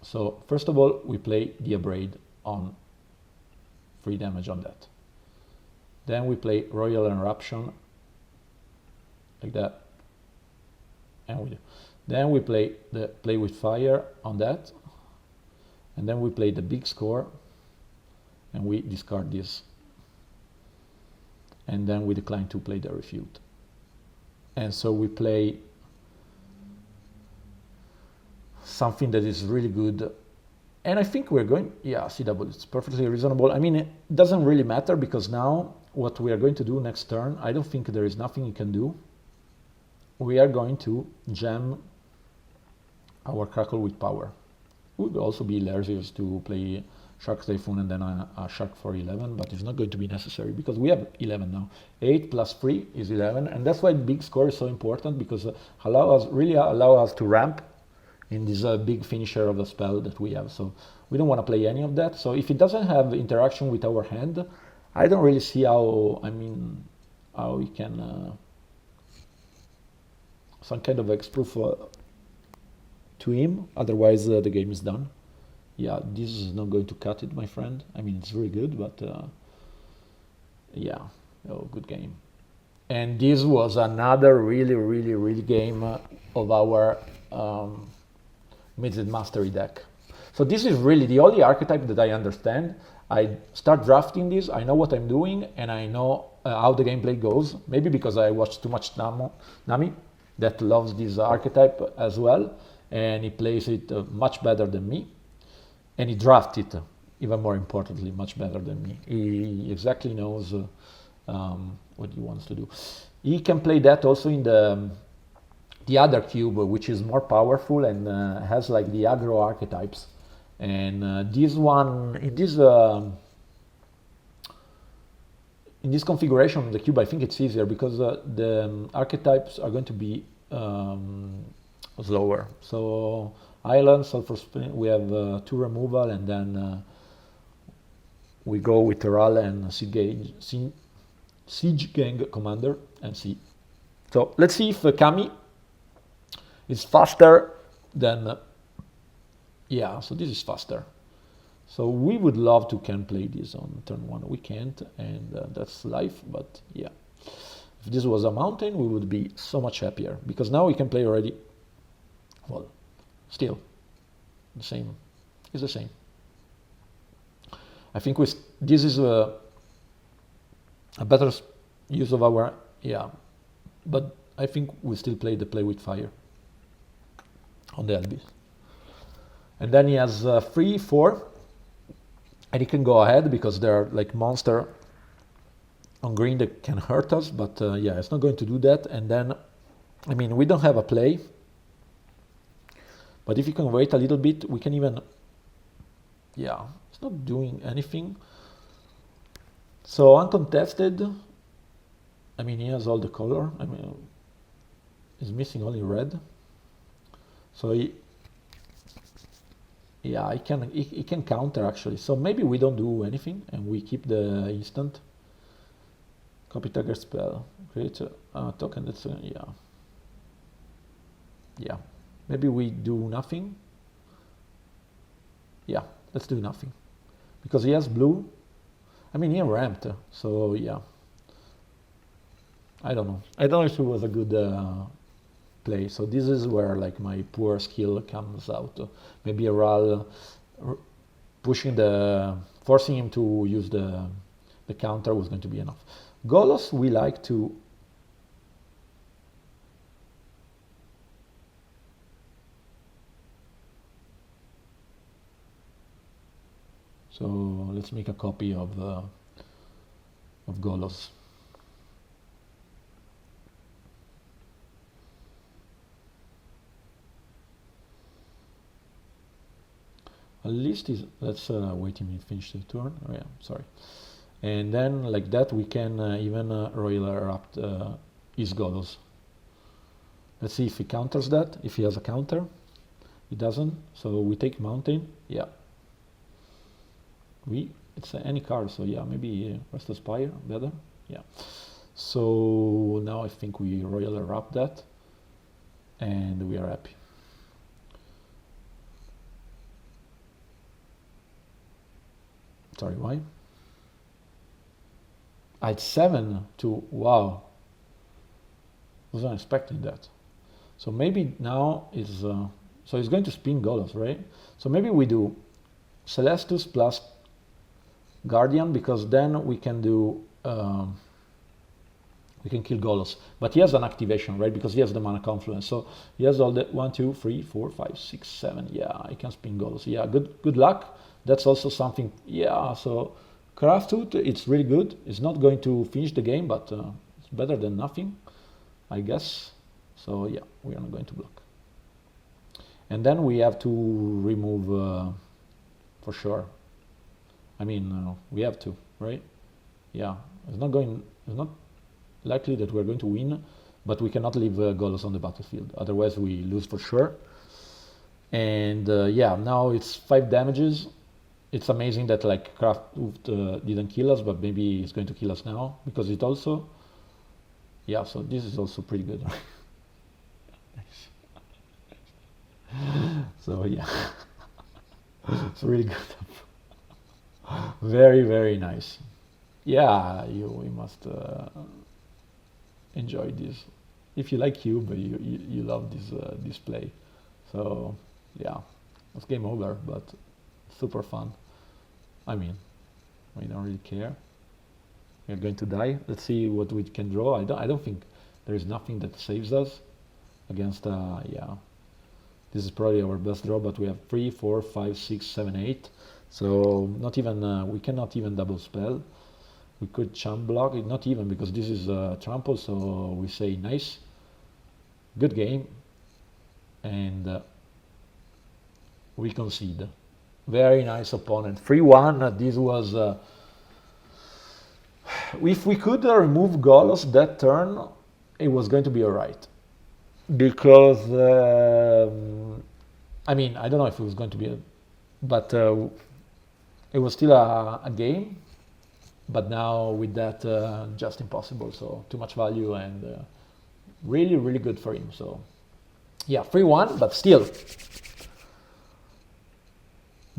Speaker 1: So first of all, we play the Abrade on 3 damage on that. Then we play Royal Eruption, like that, and then we play with fire on that, and then we play the big score, and we discard this, and then we decline to play the Refute, and so we play something that is really good. And I think we're going, yeah, CW, it's perfectly reasonable. I mean, it doesn't really matter, because now what we are going to do next turn, I don't think there is nothing you can do. We are going to jam our Crackle with power. It would also be hilarious to play Shark Typhoon and then a Shark for 11, but it's not going to be necessary because we have 11 now. 8 plus 3 is 11, and that's why big score is so important, because really allow us to ramp in this big finisher of the spell that we have. So we don't want to play any of that. So if it doesn't have interaction with our hand, I don't really see how, how we can some kind of X-proof to him, otherwise the game is done. Yeah, this is not going to cut it, my friend. It's very good, but yeah, good game. And this was another really game of our Midget Mastery deck. So this is really the only archetype that I understand. I start drafting this, I know what I'm doing, and I know how the gameplay goes. Maybe because I watched too much Nami, that loves this archetype as well, and he plays it much better than me. And he drafts it, even more importantly, much better than me. He exactly knows what he wants to do. He can play that also in the other cube, which is more powerful and has like the aggro archetypes. And this one, in this configuration of the cube, I think it's easier because the archetypes are going to be slower. So Island, Sulfur Spring, we have 2 removal, and then we go with Teral and Siege Gang Commander and see. So let's see if Kami is faster than, yeah, so this is faster. So we would love to can play this on turn 1. We can't, and that's life, but yeah. If this was a mountain, we would be so much happier, because now we can play already, well, still, the same, it's the same. I think this is a better use of our, yeah, but I think we still play the play with fire on the LBs. And then he has 3, 4, and he can go ahead because there are like monster on green that can hurt us, but yeah, it's not going to do that. And then, we don't have a play, but if you can wait a little bit, we can even, yeah, it's not doing anything. So uncontested, he has all the color, he's missing only red. So he can counter actually. So maybe we don't do anything and we keep the instant. Copy target spell, create a token that's, yeah. Maybe we do nothing. Yeah, let's do nothing. Because he has blue. He ramped, so yeah. I don't know. I don't know if it was a good play. So this is where like my poor skill comes out. Maybe a Ral forcing him to use the counter was going to be enough. Golos, we like to so let's make a copy of Golos. At least let's wait him to finish the turn. Oh yeah, sorry. And then like that we can even Royal Erupt his Golos. Let's see if he counters that, if he has a counter. He doesn't, so we take Mountain, yeah. It's any card, so yeah, maybe Rest Aspire, better, yeah. So now I think we Royal Erupt that, and we are happy. Sorry, why? At 7 to, wow. Wasn't expecting that. So maybe now is, so he's going to spin Golos, right? So maybe we do Celestus plus Guardian, because then we can do, we can kill Golos. But he has an activation, right? Because he has the mana confluence. So he has all the 1, 2, 3, 4, 5, 6, 7. Yeah, I can spin Golos. Yeah, good luck. That's also something, yeah, so Crafthood, it's really good. It's not going to finish the game, but it's better than nothing, I guess. So yeah, we are not going to block. And then we have to remove, for sure, I mean, we have to, right? Yeah, it's not likely that we're going to win, but we cannot leave Golos on the battlefield. Otherwise, we lose for sure. And yeah, now it's 5 damages. It's amazing that like Kraft didn't kill us, but maybe it's going to kill us now because it also, yeah. So this is also pretty good. So yeah, it's really good. Very, very nice. Yeah, we must enjoy this. If you like Cube, you love this play. So yeah, it's game over, but super fun. I mean, we don't really care. We're going to die. Let's see what we can draw. I don't think there is nothing that saves us against. Yeah, this is probably our best draw, but we have 3, 4, 5, 6, 7, 8. So not even we cannot even double spell. We could champ block it, not even because this is trample. So we say nice, good game, and we concede. Very nice opponent. 3-1. This was. If we could remove Golos that turn, it was going to be alright. Because I mean, I don't know if it was going to be, but it was still a game. But now with that, just impossible. So too much value and really, really good for him. So yeah, 3-1, but still.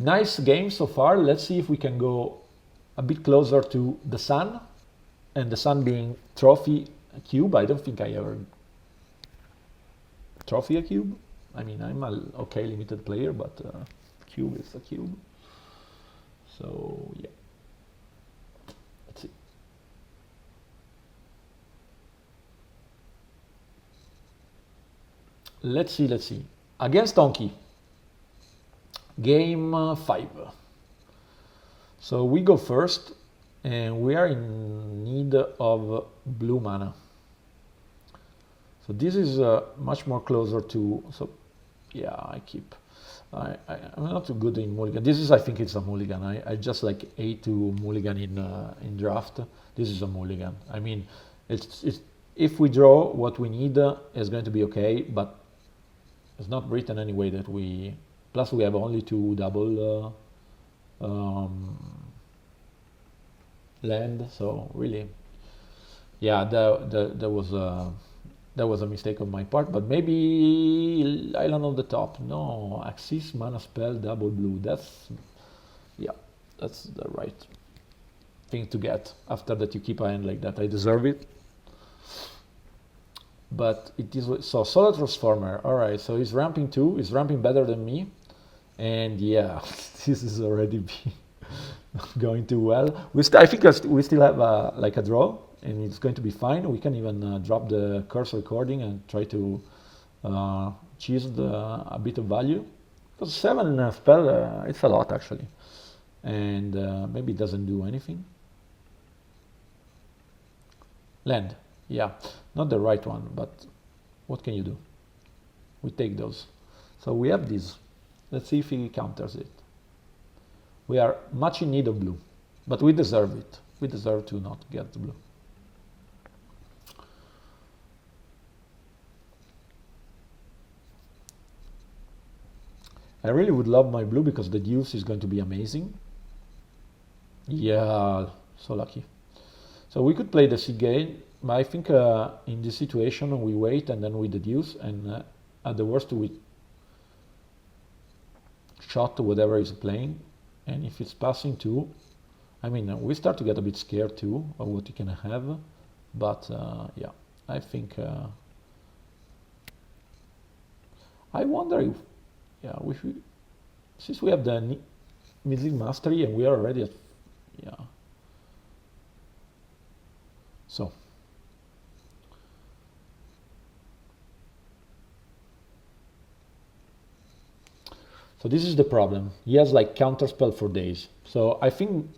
Speaker 1: Nice game so far. Let's see if we can go a bit closer to the Sun, and the Sun being trophy a cube. I don't think I ever trophy a cube. I mean, I'm a okay limited player, but cube is a cube. So yeah, let's see. Let's see. Against Donkey, game 5. So we go first, and we are in need of blue mana. So this is much more closer to. So yeah, I'm not too good in mulligan. This is, I think it's a mulligan. I just like A2 mulligan in draft. This is a mulligan. I mean, it's if we draw what we need, it's going to be okay, but it's not written anyway that we. Plus we have only 2 double land. So really, yeah, there was a mistake on my part, but maybe Island on the top. No, Axis, mana spell, double blue. That's the right thing to get. After that, you keep a hand like that. I deserve it. But it is so Solar Transformer. All right, so he's ramping 2. He's ramping better than me, and yeah, this is already going too well. I think we still have like a draw. And it's going to be fine. We can even drop the curse recording and try to cheese a bit of value. Because 7 spell, it's a lot actually. And maybe it doesn't do anything. Land, yeah, not the right one, but what can you do? We take those. So we have this. Let's see if he counters it. We are much in need of blue, but we deserve it. We deserve to not get the blue. I really would love my blue because the deuce is going to be amazing. Yeah, so lucky. So we could play the seed game, but I think in this situation we wait and then we deduce, and at the worst we shot whatever is playing, and if it's passing too, I mean we start to get a bit scared too of what you can have, but yeah, I think I wonder if since we have the Mythic Mastery and we are already at so this is the problem. He has like counterspell for days. So I think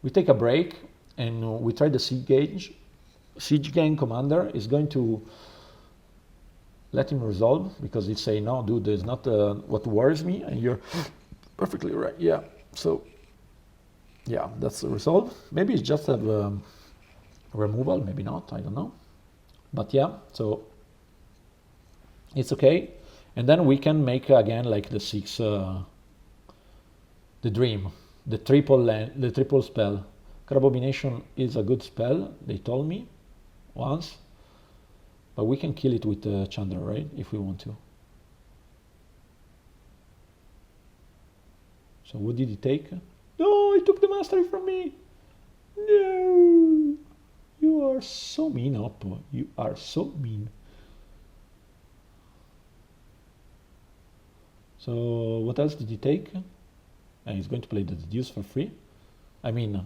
Speaker 1: we take a break and we try the Siege Gang Commander is going to let him resolve, because he'd say, no, dude, there's not what worries me, and you're perfectly right. Yeah, so Yeah, that's the result. Maybe it's just a removal, maybe not, I don't know. But yeah, so it's okay. And then we can make again like the six, the dream, the triple spell. Crabomination is a good spell, they told me once. But we can kill it with Chandra, right? If we want to. So what did he take? No, he took the mastery from me. No. You are so mean, Oppo. You are so mean. So what else did he take? And he's going to play the Deduce for free. I mean,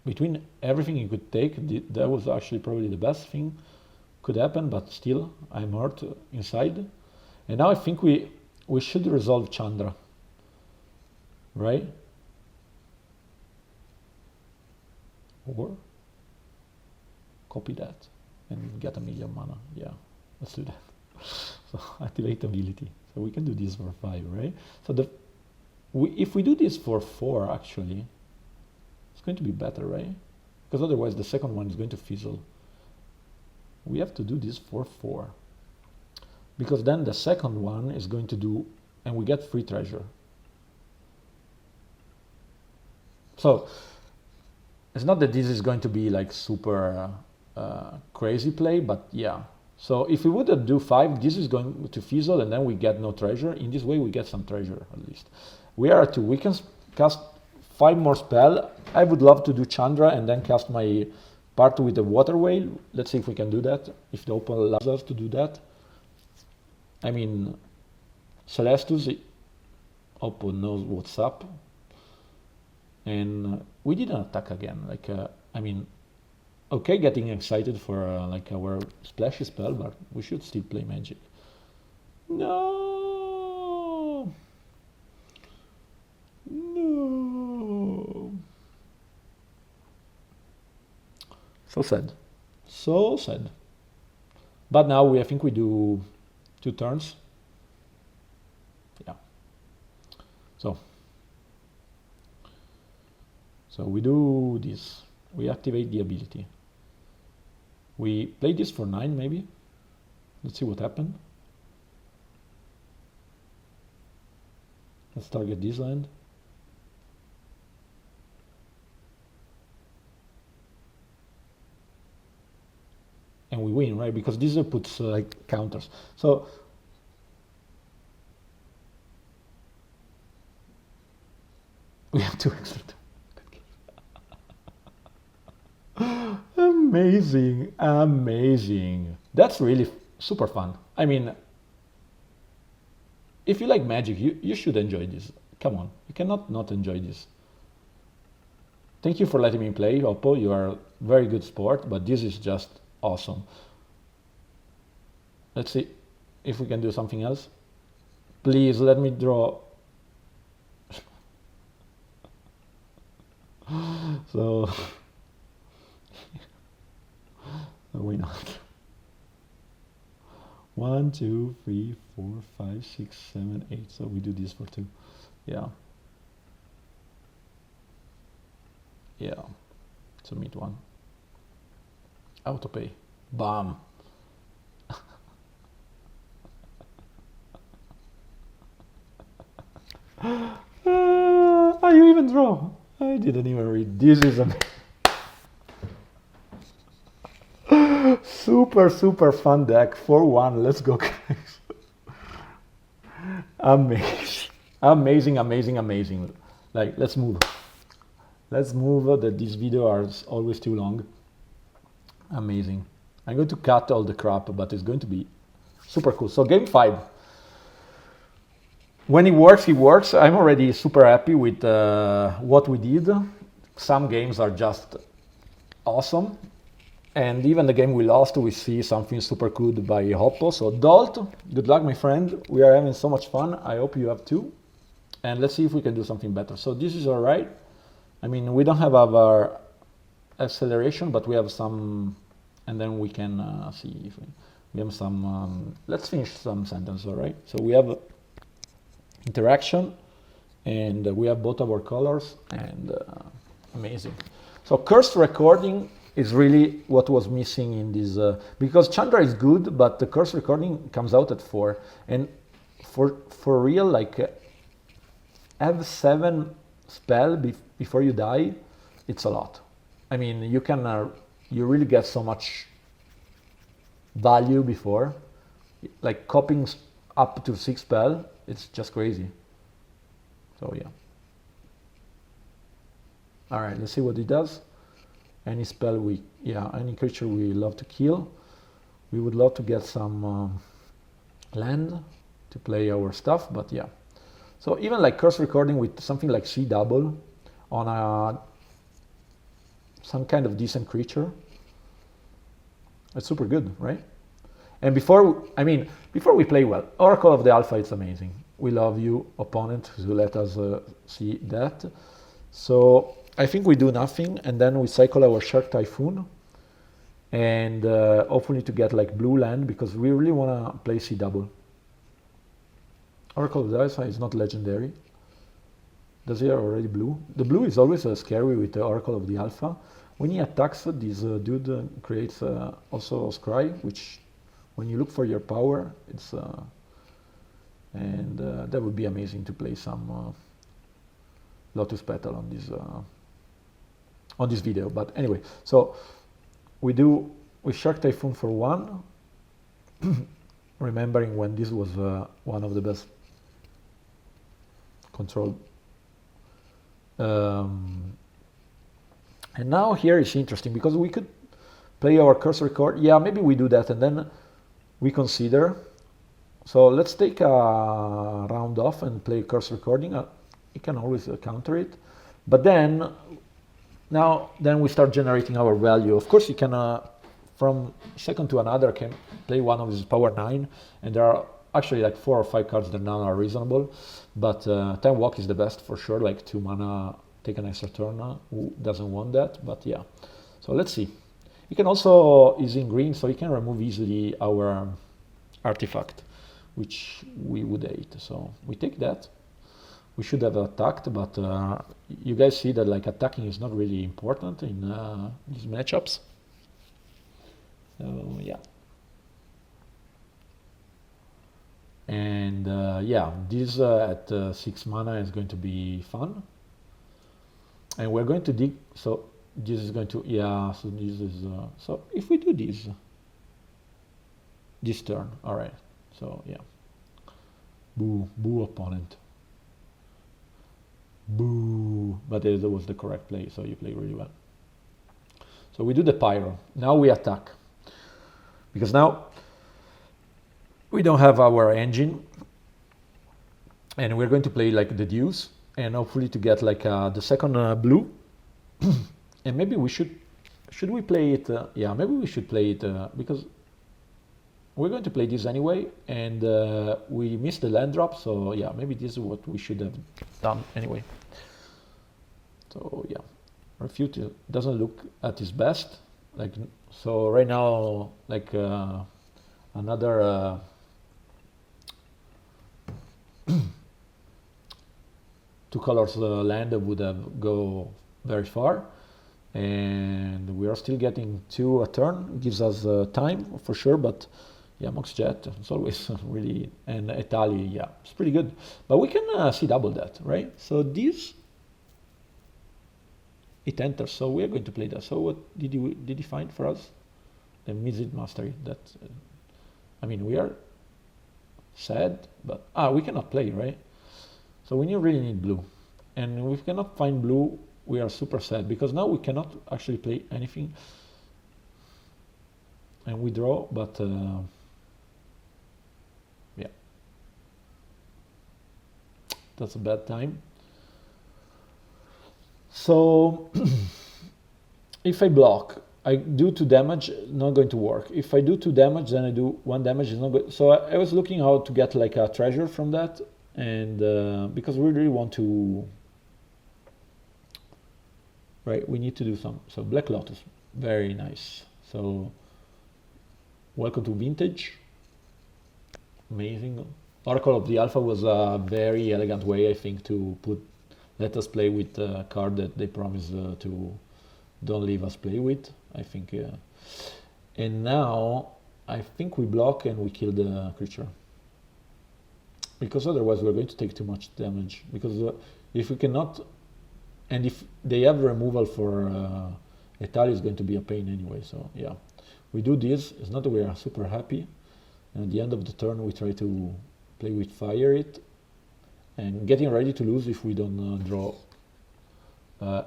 Speaker 1: between everything he could take, that was actually probably the best thing could happen, but still, I'm hurt inside. And now I think we should resolve Chandra, right? Or copy that and get a million mana. Yeah, let's do that. So activate ability. So we can do this for 5, right? So if we do this for 4, actually, it's going to be better, right? Because otherwise the second one is going to fizzle. We have to do this for 4. Because then the second one is going to do, and we get free treasure. So it's not that this is going to be like super crazy play, but yeah. So if we would do 5, this is going to fizzle and then we get no treasure. In this way we get some treasure at least. We are at 2. We can cast 5 more spell. I would love to do Chandra and then cast my part with the water whale. Let's see if we can do that, if the open allows us to do that. I mean, Celestus, Oppo knows what's up. And we didn't attack again. Like, I mean, okay, getting excited for like our splashy spell, but we should still play Magic. No! No! So sad. So sad. But now I think we do 2 turns. Yeah. So we do this. We activate the ability. We play this for 9 maybe. Let's see what happened. Let's target this land. And we win, right? Because this puts like counters. So we have 2 extra. Amazing, amazing. That's really super fun. I mean, if you like Magic, you should enjoy this. Come on, you cannot not enjoy this. Thank you for letting me play, Oppo. You are a very good sport, but this is just awesome. Let's see if we can do something else. Please let me draw. So, why not? 1, 2, 3, 4, 5, 6, 7, 8. So we do this for 2. Yeah. Yeah. Submit 1. Autopay. Bam. You even draw. I didn't even read. This is amazing. Super fun deck. 4-1. Let's go, guys. Amazing. Like, let's move. That this video is always too long. Amazing. I'm going to cut all the crap, but it's going to be super cool. So game 5. When it works. I'm already super happy with what we did. Some games are just awesome. And even the game we lost, we see something super good by Hoppo. So Dolt, good luck, my friend. We are having so much fun. I hope you have too. And let's see if we can do something better. So this is all right. I mean, we don't have our acceleration, but we have some, and then we can see if we have some, let's finish some sentence, all right? So we have interaction, and we have both our colors, and Amazing. So cursed recording is really what was missing in this, because Chandra is good, but the cursed recording comes out at 4. And for real, like, have 7 spell before you die, it's a lot. I mean, you can, you really get so much value before. Like copying up to 6 spell, it's just crazy. So yeah. All right, let's see what it does. Any spell any creature we love to kill. We would love to get some land to play our stuff, but yeah. So even like curse recording with something like C double on some kind of decent creature, it's super good, right? And before we play well, Oracle of the Alpha, it's amazing. We love you, opponent, who let us see that. So I think we do nothing, and then we cycle our Shark Typhoon, and hopefully to get like blue land, because we really want to play C double. Oracle of the Alpha is not legendary. Does he have already blue? The blue is always scary with the Oracle of the Alpha. When he attacks, this dude creates also a Scry, which when you look for your power, it's and that would be amazing to play some Lotus Petal on this video. But anyway, so we Shark Typhoon for 1, remembering when this was one of the best controlled. And now here is interesting, because we could play our curse record. Yeah, maybe we do that, and then we consider. So let's take a round off and play curse recording. You can always counter it, but then we start generating our value. Of course, you can from second to another can play one of his power 9, and there are actually like 4 or 5 cards that now are reasonable, but Time Walk is the best for sure. Like 2 mana, take an extra turn. Who doesn't want that? But yeah, so let's see. You can also, is in green, so you can remove easily our artifact, which we would hate. So we take that. We should have attacked, but you guys see that like attacking is not really important in these matchups. So yeah. And yeah, this at 6 mana is going to be fun. And we're going to dig, so this is going to, yeah, so this is, so if we do this turn, all right, so yeah. Boo opponent. Boo, but that was the correct play, so you play really well. So we do the Pyro. Now we attack, because now we don't have our engine, and we're going to play like the Deuce, and hopefully to get like the second blue. And maybe we should we play it? Yeah, maybe we should play it because we're going to play this anyway, and we missed the land drop, so yeah, maybe this is what we should have done anyway. So yeah, Refute doesn't look at his best, like, so right now, like another 2 colors land would have go very far, and we are still getting 2 a turn. Gives us time for sure, but yeah, Mox Jet, it's always really, and Etali, yeah, it's pretty good. But we can see double that, right? So this, it enters, so we are going to play that. So what did he find for us? The Mizzet Mastery. That, I mean, we are sad, but we cannot play, right? So we really need blue, and if we cannot find blue, we are super sad, because now we cannot actually play anything, and we draw, but yeah, that's a bad time. So if I block, I do 2 damage, not going to work. If I do 2 damage, then I do 1 damage, is not good. So I was looking how to get like a treasure from that, and because we really want to, right, we need to do some. So Black Lotus, very nice. So welcome to Vintage, amazing. Oracle of the Alpha was a very elegant way, I think, to put let us play with a card that they promise to don't leave us play with. I think, and now I think we block and we kill the creature, because otherwise we're going to take too much damage. Because if we cannot, and if they have removal for Italy, is going to be a pain anyway. So yeah, we do this. It's not that we are super happy. And at the end of the turn, we try to play with fire it, and getting ready to lose if we don't draw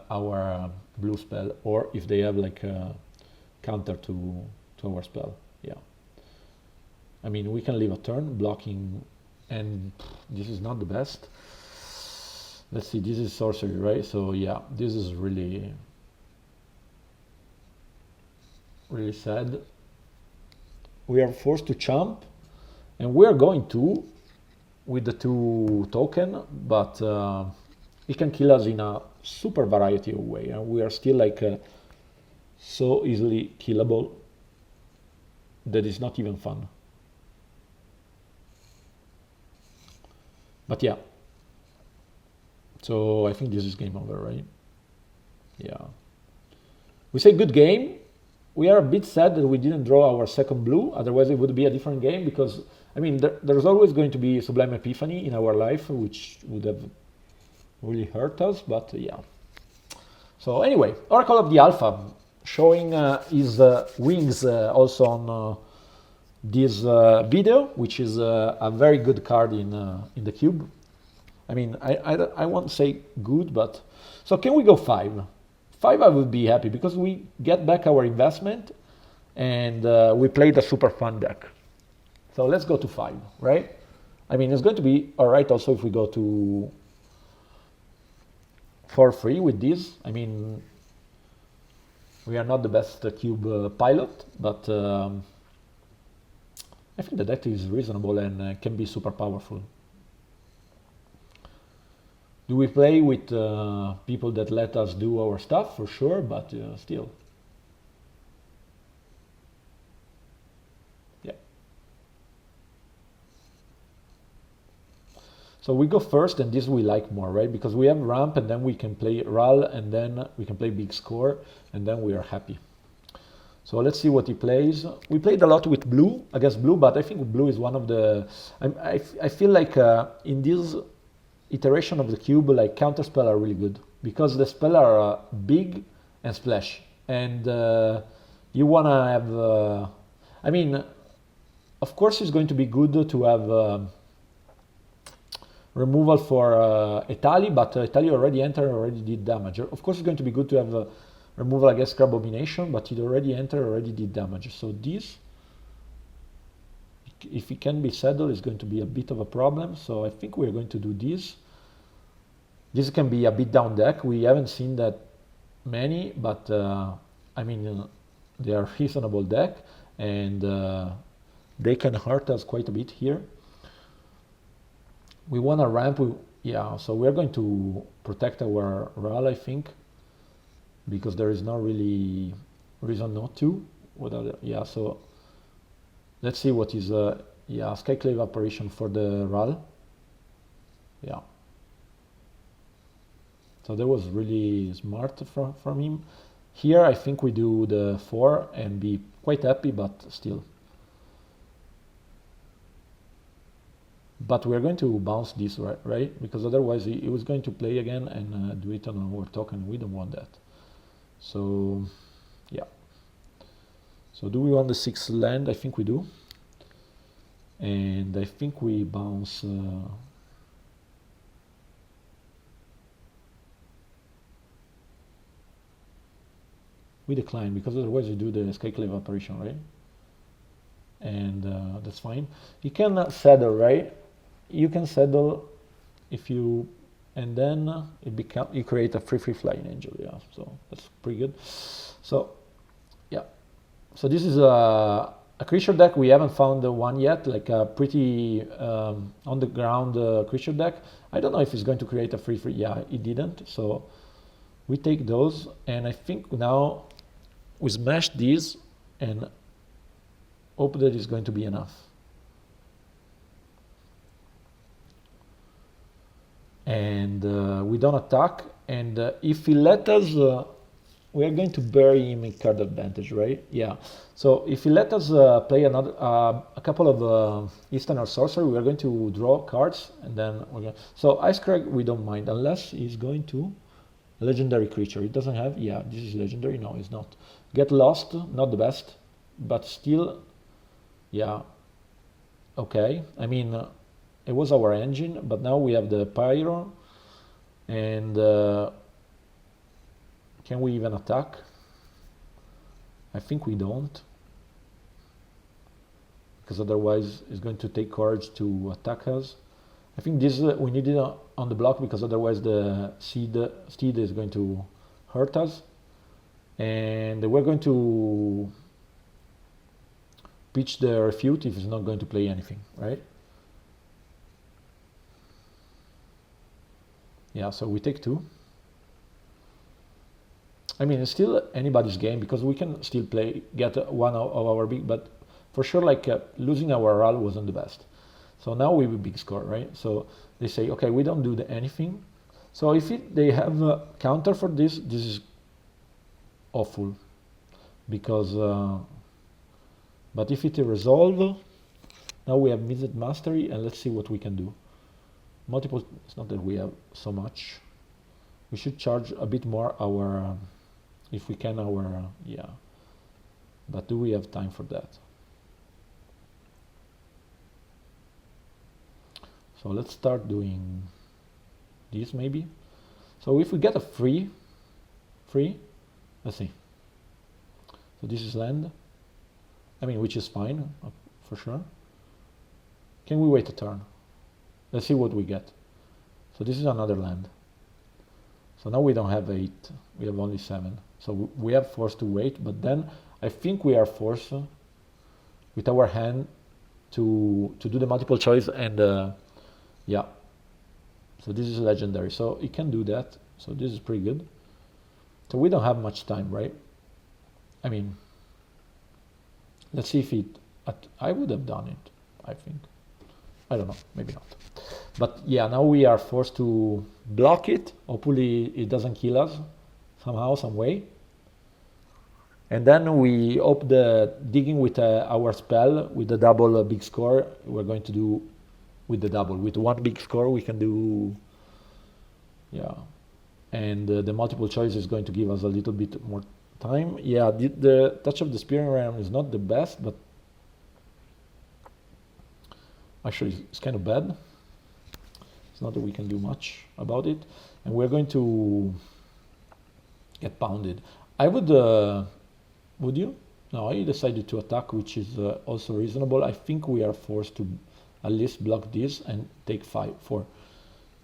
Speaker 1: our blue spell, or if they have like a counter to our spell. Yeah, I mean, we can leave a turn blocking, and this is not the best. Let's see, this is sorcery, right? So yeah, this is really sad. We are forced to chump, and we are going to with the 2 token, but it can kill us in a super variety of way, and we are still like so easily killable that it's not even fun. But yeah, so I think this is game over, right? Yeah. We say good game. We are a bit sad that we didn't draw our second blue, otherwise it would be a different game, because, I mean, there's always going to be Sublime Epiphany in our life, which would have really hurt us, but yeah. So anyway, Oracle of the Alpha, showing his wings also on this video, which is a very good card in the cube. I mean, I won't say good, but... So can we go 5? 5 I would be happy, because we get back our investment, and we played a super fun deck. So let's go to 5, right? I mean, it's going to be all right also if we go to 4-3 with this. I mean, we are not the best cube pilot, but I think the deck is reasonable and can be super powerful. Do we play with people that let us do our stuff? For sure, but still. Yeah. So we go first, and this we like more, right? Because we have ramp, and then we can play RAL, and then we can play big score, and then we are happy. So let's see what he plays. We played a lot with blue, against blue, but I think blue is one of the... I feel like in this iteration of the cube, like counterspell are really good, because the spell are big and splash, and you want to have I mean, of course it's going to be good to have removal for Italy, but Italy already entered, already did damage. Of course it's going to be good to have removal against Crabomination, but it already entered, already did damage. So this, if it can be settled, is going to be a bit of a problem. So I think we're going to do this. This can be a beat down deck. We haven't seen that many, but I mean, they are reasonable deck, and they can hurt us quite a bit here. We want to ramp, yeah, so we're going to protect our RAL, I think, because there is no really reason not to. Yeah, so let's see what is, yeah, Skyclave Apparition for the RAL. Yeah. So that was really smart from him. Here I think we do the 4 and be quite happy, but still. But we're going to bounce this, right? Because otherwise he was going to play again and do it on our token. We don't want that. So, yeah. So do we want the 6th land? I think we do. And I think we bounce... we decline, because otherwise we do the Skyclave Apparition, right? And that's fine. You can saddle, right? You can saddle if you, and then you create a 3/3 flying angel. Yeah, so that's pretty good. So yeah, so this is a creature deck. We haven't found the one yet, like a pretty on the ground creature deck. I don't know if it's going to create a 3/3. Yeah, it didn't. So we take those, and I think now we smash these and hope that it's going to be enough. and we don't attack. And if he let us, we are going to bury him in card advantage, right? Yeah. So if he let us play another a couple of Eastern or Sorcery, we are going to draw cards, and then we're going. So Ice Crag we don't mind unless he's going to legendary creature. It doesn't have. Yeah, this is legendary. No, it's not. Get Lost, not the best, but still, yeah. Okay. I mean, it was our engine, but now we have the Pyro, and can we even attack? I think we don't, because otherwise it's going to take courage to attack us. I think this we need it on the block, because otherwise the steed is going to hurt us, and we're going to pitch the refute if it's not going to play anything, right? Yeah, so we take 2. I mean, it's still anybody's game, because we can still get one of our big, but for sure, like losing our RAL wasn't the best. So now we have a big score, right? So they say, okay, we don't do anything. So if they have a counter for this, this is awful, because, but if it resolve, now we have Mizzet Mastery, and let's see what we can do. Multiple, it's not that we have so much. We should charge a bit more our, if we can, our, yeah. But do we have time for that? So let's start doing this maybe. So if we get a free, let's see. So this is land. I mean, which is fine, for sure. Can we wait a turn? Let's see what we get. So this is another land. So now we don't have 8, we have only 7. So we are forced to wait, but then I think we are forced with our hand to do the multiple choice, and yeah. So this is legendary, so it can do that. So this is pretty good. So we don't have much time, right? I mean, let's see if it, I would have done it, I think. I don't know, maybe not. But yeah, now we are forced to block it. Hopefully it doesn't kill us somehow, some way. And then we hope the digging with our spell, with the double big score, we're going to do with the double. With 1 big score we can do, yeah. And the multiple choice is going to give us a little bit more time. Yeah, the Touch of the Spearing Ram is not the best, but actually it's kind of bad. It's not that we can do much about it, and we're going to get pounded. I would you? No, I decided to attack, which is also reasonable. I think we are forced to at least block this and take 4.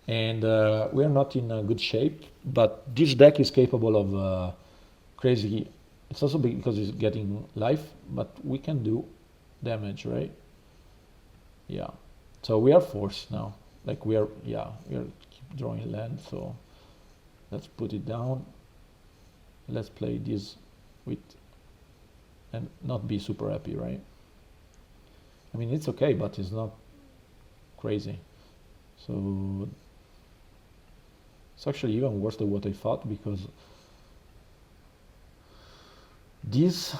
Speaker 1: And we are not in a good shape, but this deck is capable of crazy. It's also because it's getting life, but we can do damage, right? Yeah. So we are forced now. Like we are keep drawing land. So let's put it down. Let's play this with, and not be super happy, right? I mean, it's okay, but it's not crazy. So it's actually even worse than what I thought, because this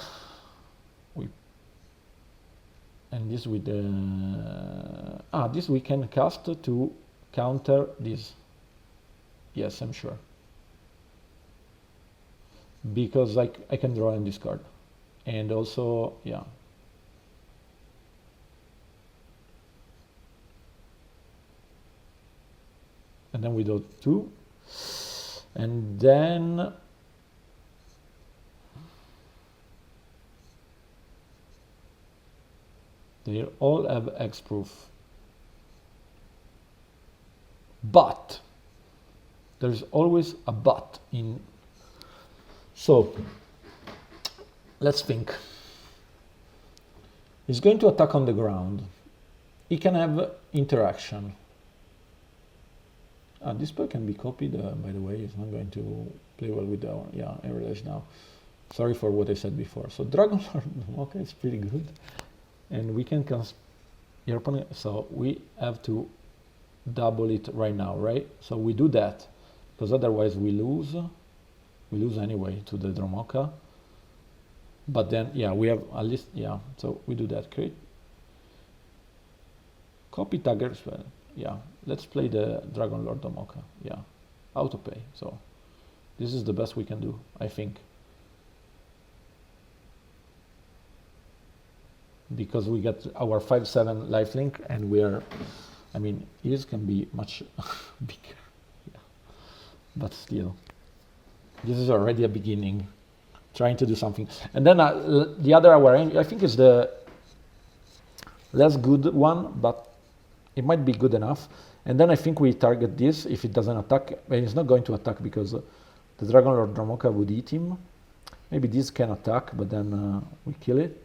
Speaker 1: and this with the this we can cast to counter this. Yes, I'm sure, because I can draw and discard, and also yeah. And then we do 2, and then they all have X-proof, but there's always a but in. So let's think. He's going to attack on the ground. He can have interaction. This spell can be copied, by the way. It's not going to play well with our, yeah, I realize now. Sorry for what I said before. So Dragon Lord, okay, it's pretty good. And we can cast your opponent, so we have to double it right now, right? So we do that, because otherwise we lose anyway to the Dromoka. But then, yeah, we have at least, yeah, so we do that, create. Copy tagger as well, yeah. Let's play the Dragon Lord Dromoka, yeah. Autopay, so this is the best we can do, I think. Because we get our 5/7 lifelink and we are, I mean, his can be much bigger, yeah. But still, this is already a beginning, trying to do something. And then the other our I think is the less good one, but it might be good enough. And then I think we target this if it doesn't attack, and it's not going to attack because the Dragon Lord Dromoka would eat him. Maybe this can attack, but then we kill it.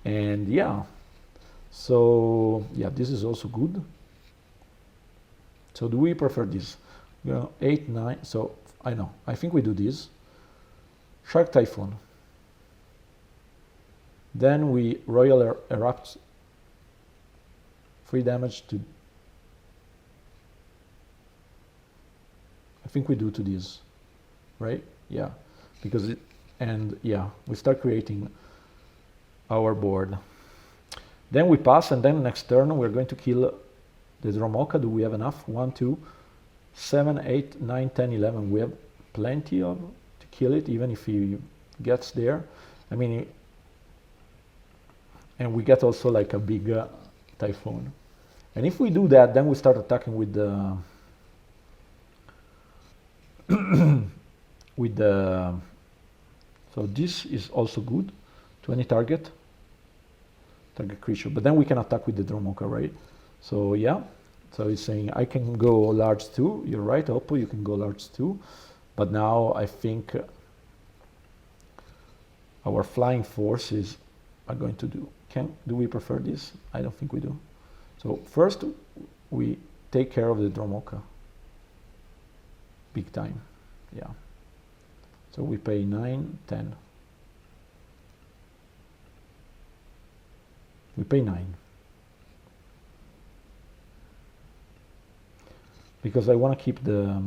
Speaker 1: And yeah, so yeah, this is also good. So do we prefer this? 8, 9, so I know, I think we do this. Shark Typhoon. Then we Royal Erupt, 3 damage to, I think we do to this, right? Yeah, because it, and yeah, we start creating our board. Then we pass, and then next turn we're going to kill the Dromoka. Do we have enough? 1, 2, 7, 8, 9, 10, 11. We have plenty of to kill it, even if he gets there. I mean, and we get also like a big Typhoon. And if we do that, then we start attacking with the with the. So this is also good to any target creature, but then we can attack with the Dromoka, right? So yeah, so it's saying I can go large too. You're right, Oppo, you can go large too, but now I think our flying forces are going to do. Do we prefer this? I don't think we do. So first we take care of the Dromoka, big time, yeah. So we pay 9, 10. We pay 9. Because I want to keep the,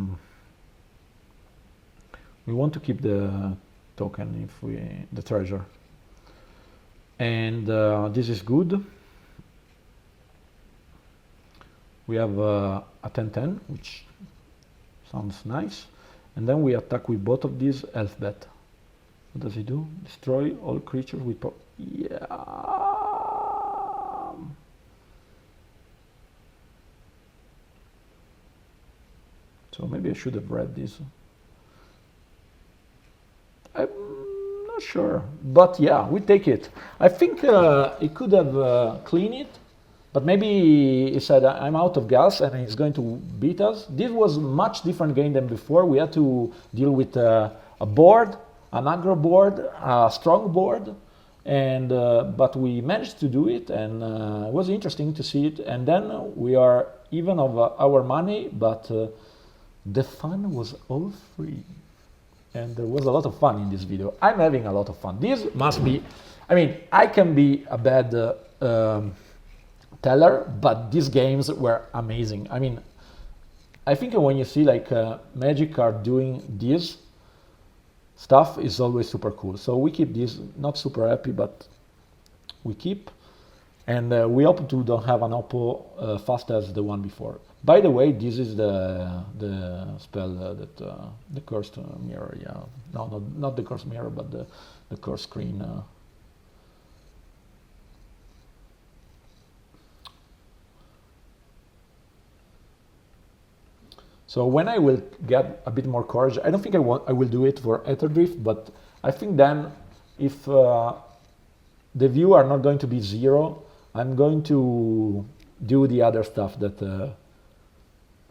Speaker 1: we want to keep the token, if we, the treasure. And this is good. We have a 10-10, which sounds nice. And then we attack with both of these Elfbet. What does he do? Destroy all creatures with yeah. So maybe I should have read this. I'm not sure, but yeah, we take it. I think he could have cleaned it, but maybe he said, I'm out of gas and he's going to beat us. This was much different game than before. We had to deal with a board, an aggro board, a strong board, and but we managed to do it, and it was interesting to see it. And then we are even of our money, but the fun was all free. And there was a lot of fun in this video. I'm having a lot of fun. This must be, I mean, I can be a bad teller, but these games were amazing. I mean, I think when you see like Magic are doing this stuff is always super cool. So we keep this, not super happy, but we keep. And we hope to don't have an Oppo fast as the one before. By the way, this is the spell that the cursed mirror. Yeah, no, not the cursed mirror, but the cursed screen. So when I will get a bit more courage, I don't think I will do it for Aetherdrift, but I think then if the view are not going to be 0, I'm going to do the other stuff that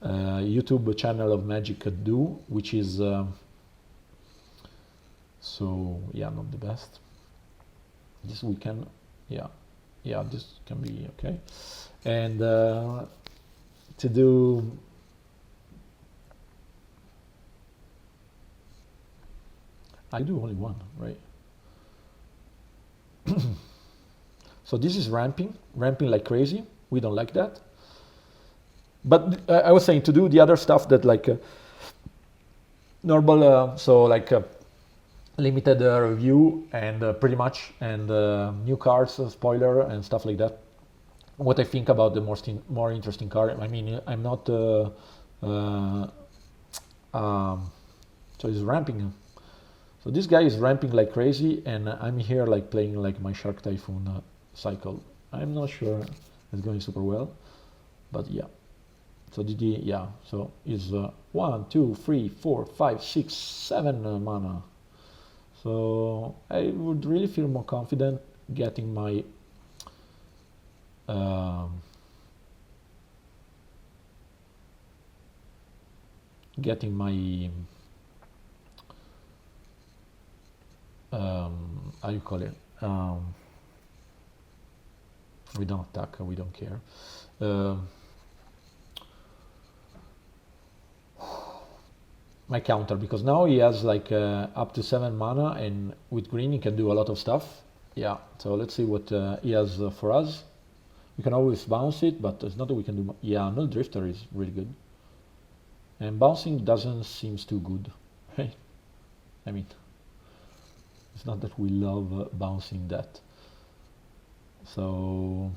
Speaker 1: YouTube channel of Magic could do, which is so yeah, not the best. This we can, yeah, this can be okay, and to do. I do only one, right? So this is ramping like crazy. We don't like that. But I was saying to do the other stuff that like normal, so like limited review and pretty much, and new cars, spoiler and stuff like that. What I think about the more interesting car. I mean, I'm not. So he's ramping. So this guy is ramping like crazy, and I'm here like playing like my Shark Typhoon cycle. I'm not sure it's going super well, but yeah. So yeah. So is 1, 2, 3, 4, 5, 6, 7 mana. So I would really feel more confident getting my how you call it? We don't attack, we don't care. My counter, because now he has like up to 7 mana, and with green he can do a lot of stuff. Yeah, so let's see what he has for us. We can always bounce it, but there's nothing we can do. Yeah, Null Drifter is really good. And bouncing doesn't seem too good, right? I mean, it's not that we love bouncing that. So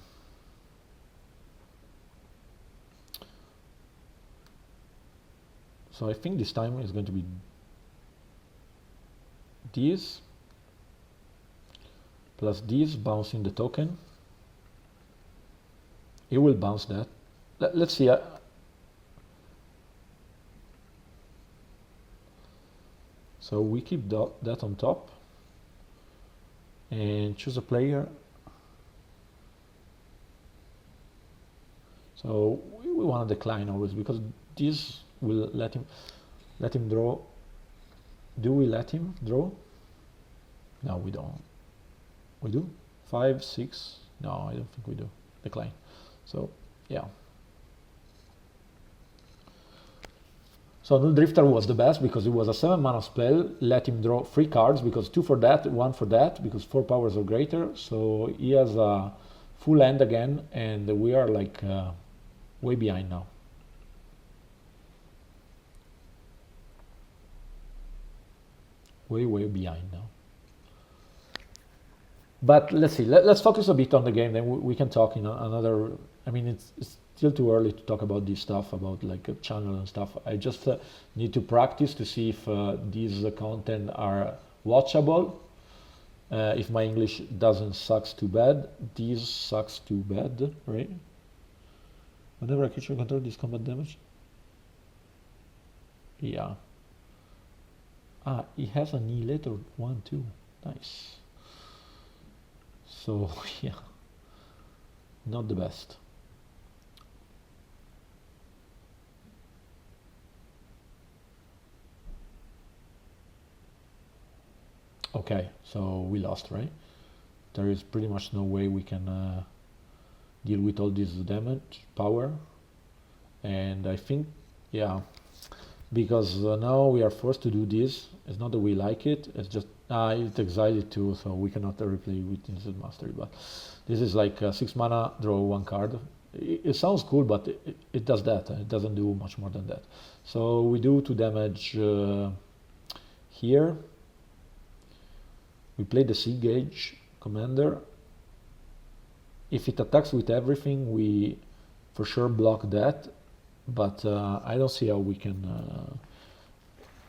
Speaker 1: I think this time is going to be this plus this, bouncing the token. It will bounce that. Let's see. So we keep that on top and choose a player. So we want to decline always, because this will let him draw. Do we let him draw? No, we don't. We do? 5, 6? No, I don't think we do. Decline. So yeah. So Null Drifter was the best because it was a 7 mana spell, let him draw 3 cards, because 2 for that, 1 for that, because 4 powers or greater. So he has a full hand again, and we are like way behind now. Way behind now. But let's see. Let's focus a bit on the game. Then we can talk in another. I mean, it's still too early to talk about this stuff, about like a channel and stuff. I just need to practice to see if these content are watchable. If my English doesn't sucks too bad. These sucks too bad, right? Whenever a creature control this combat damage. Yeah. Ah, he has an Annihilator 1 too. Nice. So yeah, not the best. Okay, so we lost, right? There is pretty much no way we can deal with all this damage power, and I think, yeah, because now we are forced to do this. It's not that we like it, it's just it's exiled too, so we cannot replay with Instant Mastery. But this is like 6 mana, draw 1 card. It sounds cool, but it does that. It doesn't do much more than that. So we do 2 damage here. We play the Sea Gauge Commander. If it attacks with everything, we for sure block that, but I don't see how we can.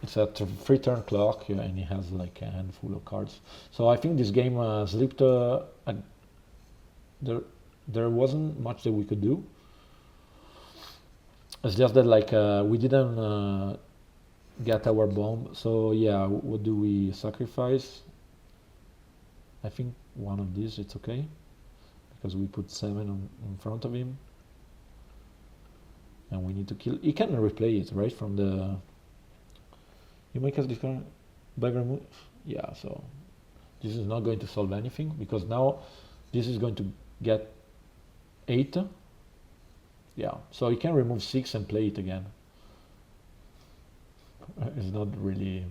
Speaker 1: It's a 3 turn clock, and it has like a handful of cards. So I think this game slipped. There wasn't much that we could do. It's just that like we didn't get our bomb. So yeah, what do we sacrifice? I think one of these, it's okay, because we put 7 in front of him, and we need to kill. He can replay it, right, from the. You make us discard by remove. Yeah, so this is not going to solve anything, because now this is going to get 8. Yeah, so he can remove 6 and play it again. It's not really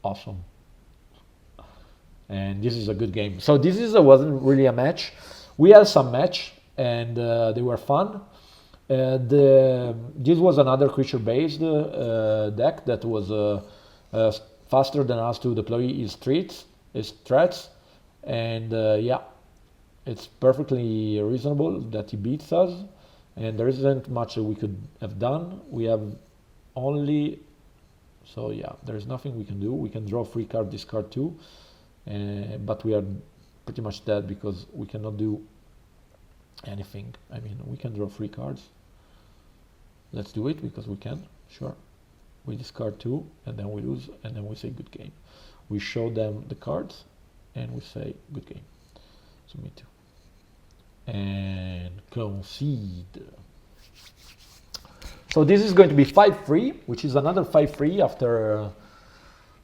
Speaker 1: awesome. And this is a good game. So this wasn't really a match. We had some match, and they were fun. This was another creature-based deck that was faster than us to deploy his threats, and yeah, it's perfectly reasonable that he beats us, and there isn't much we could have done. We have only, so yeah, there's nothing we can do. We can draw free card, discard two, but we are pretty much dead because we cannot do anything. I mean, we can draw free cards. Let's do it because we can, sure. We discard two, and then we lose, and then we say good game. We show them the cards, and we say good game. So me too. And concede. So this is going to be 5-3, which is another 5-3 after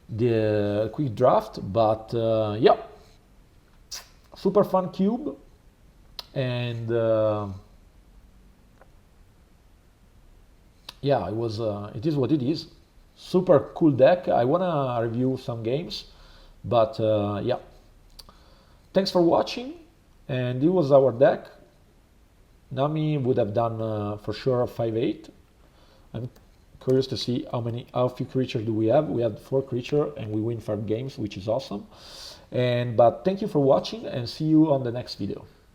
Speaker 1: the quick draft, but yeah, super fun cube, and yeah, it is what it is. Super cool deck. I wanna review some games, but yeah, thanks for watching, and it was our deck. Nami would have done for sure 5-8. I'm curious to see how few creatures do we have. We have 4 creatures and we win 5 games, which is awesome. But thank you for watching, and see you on the next video.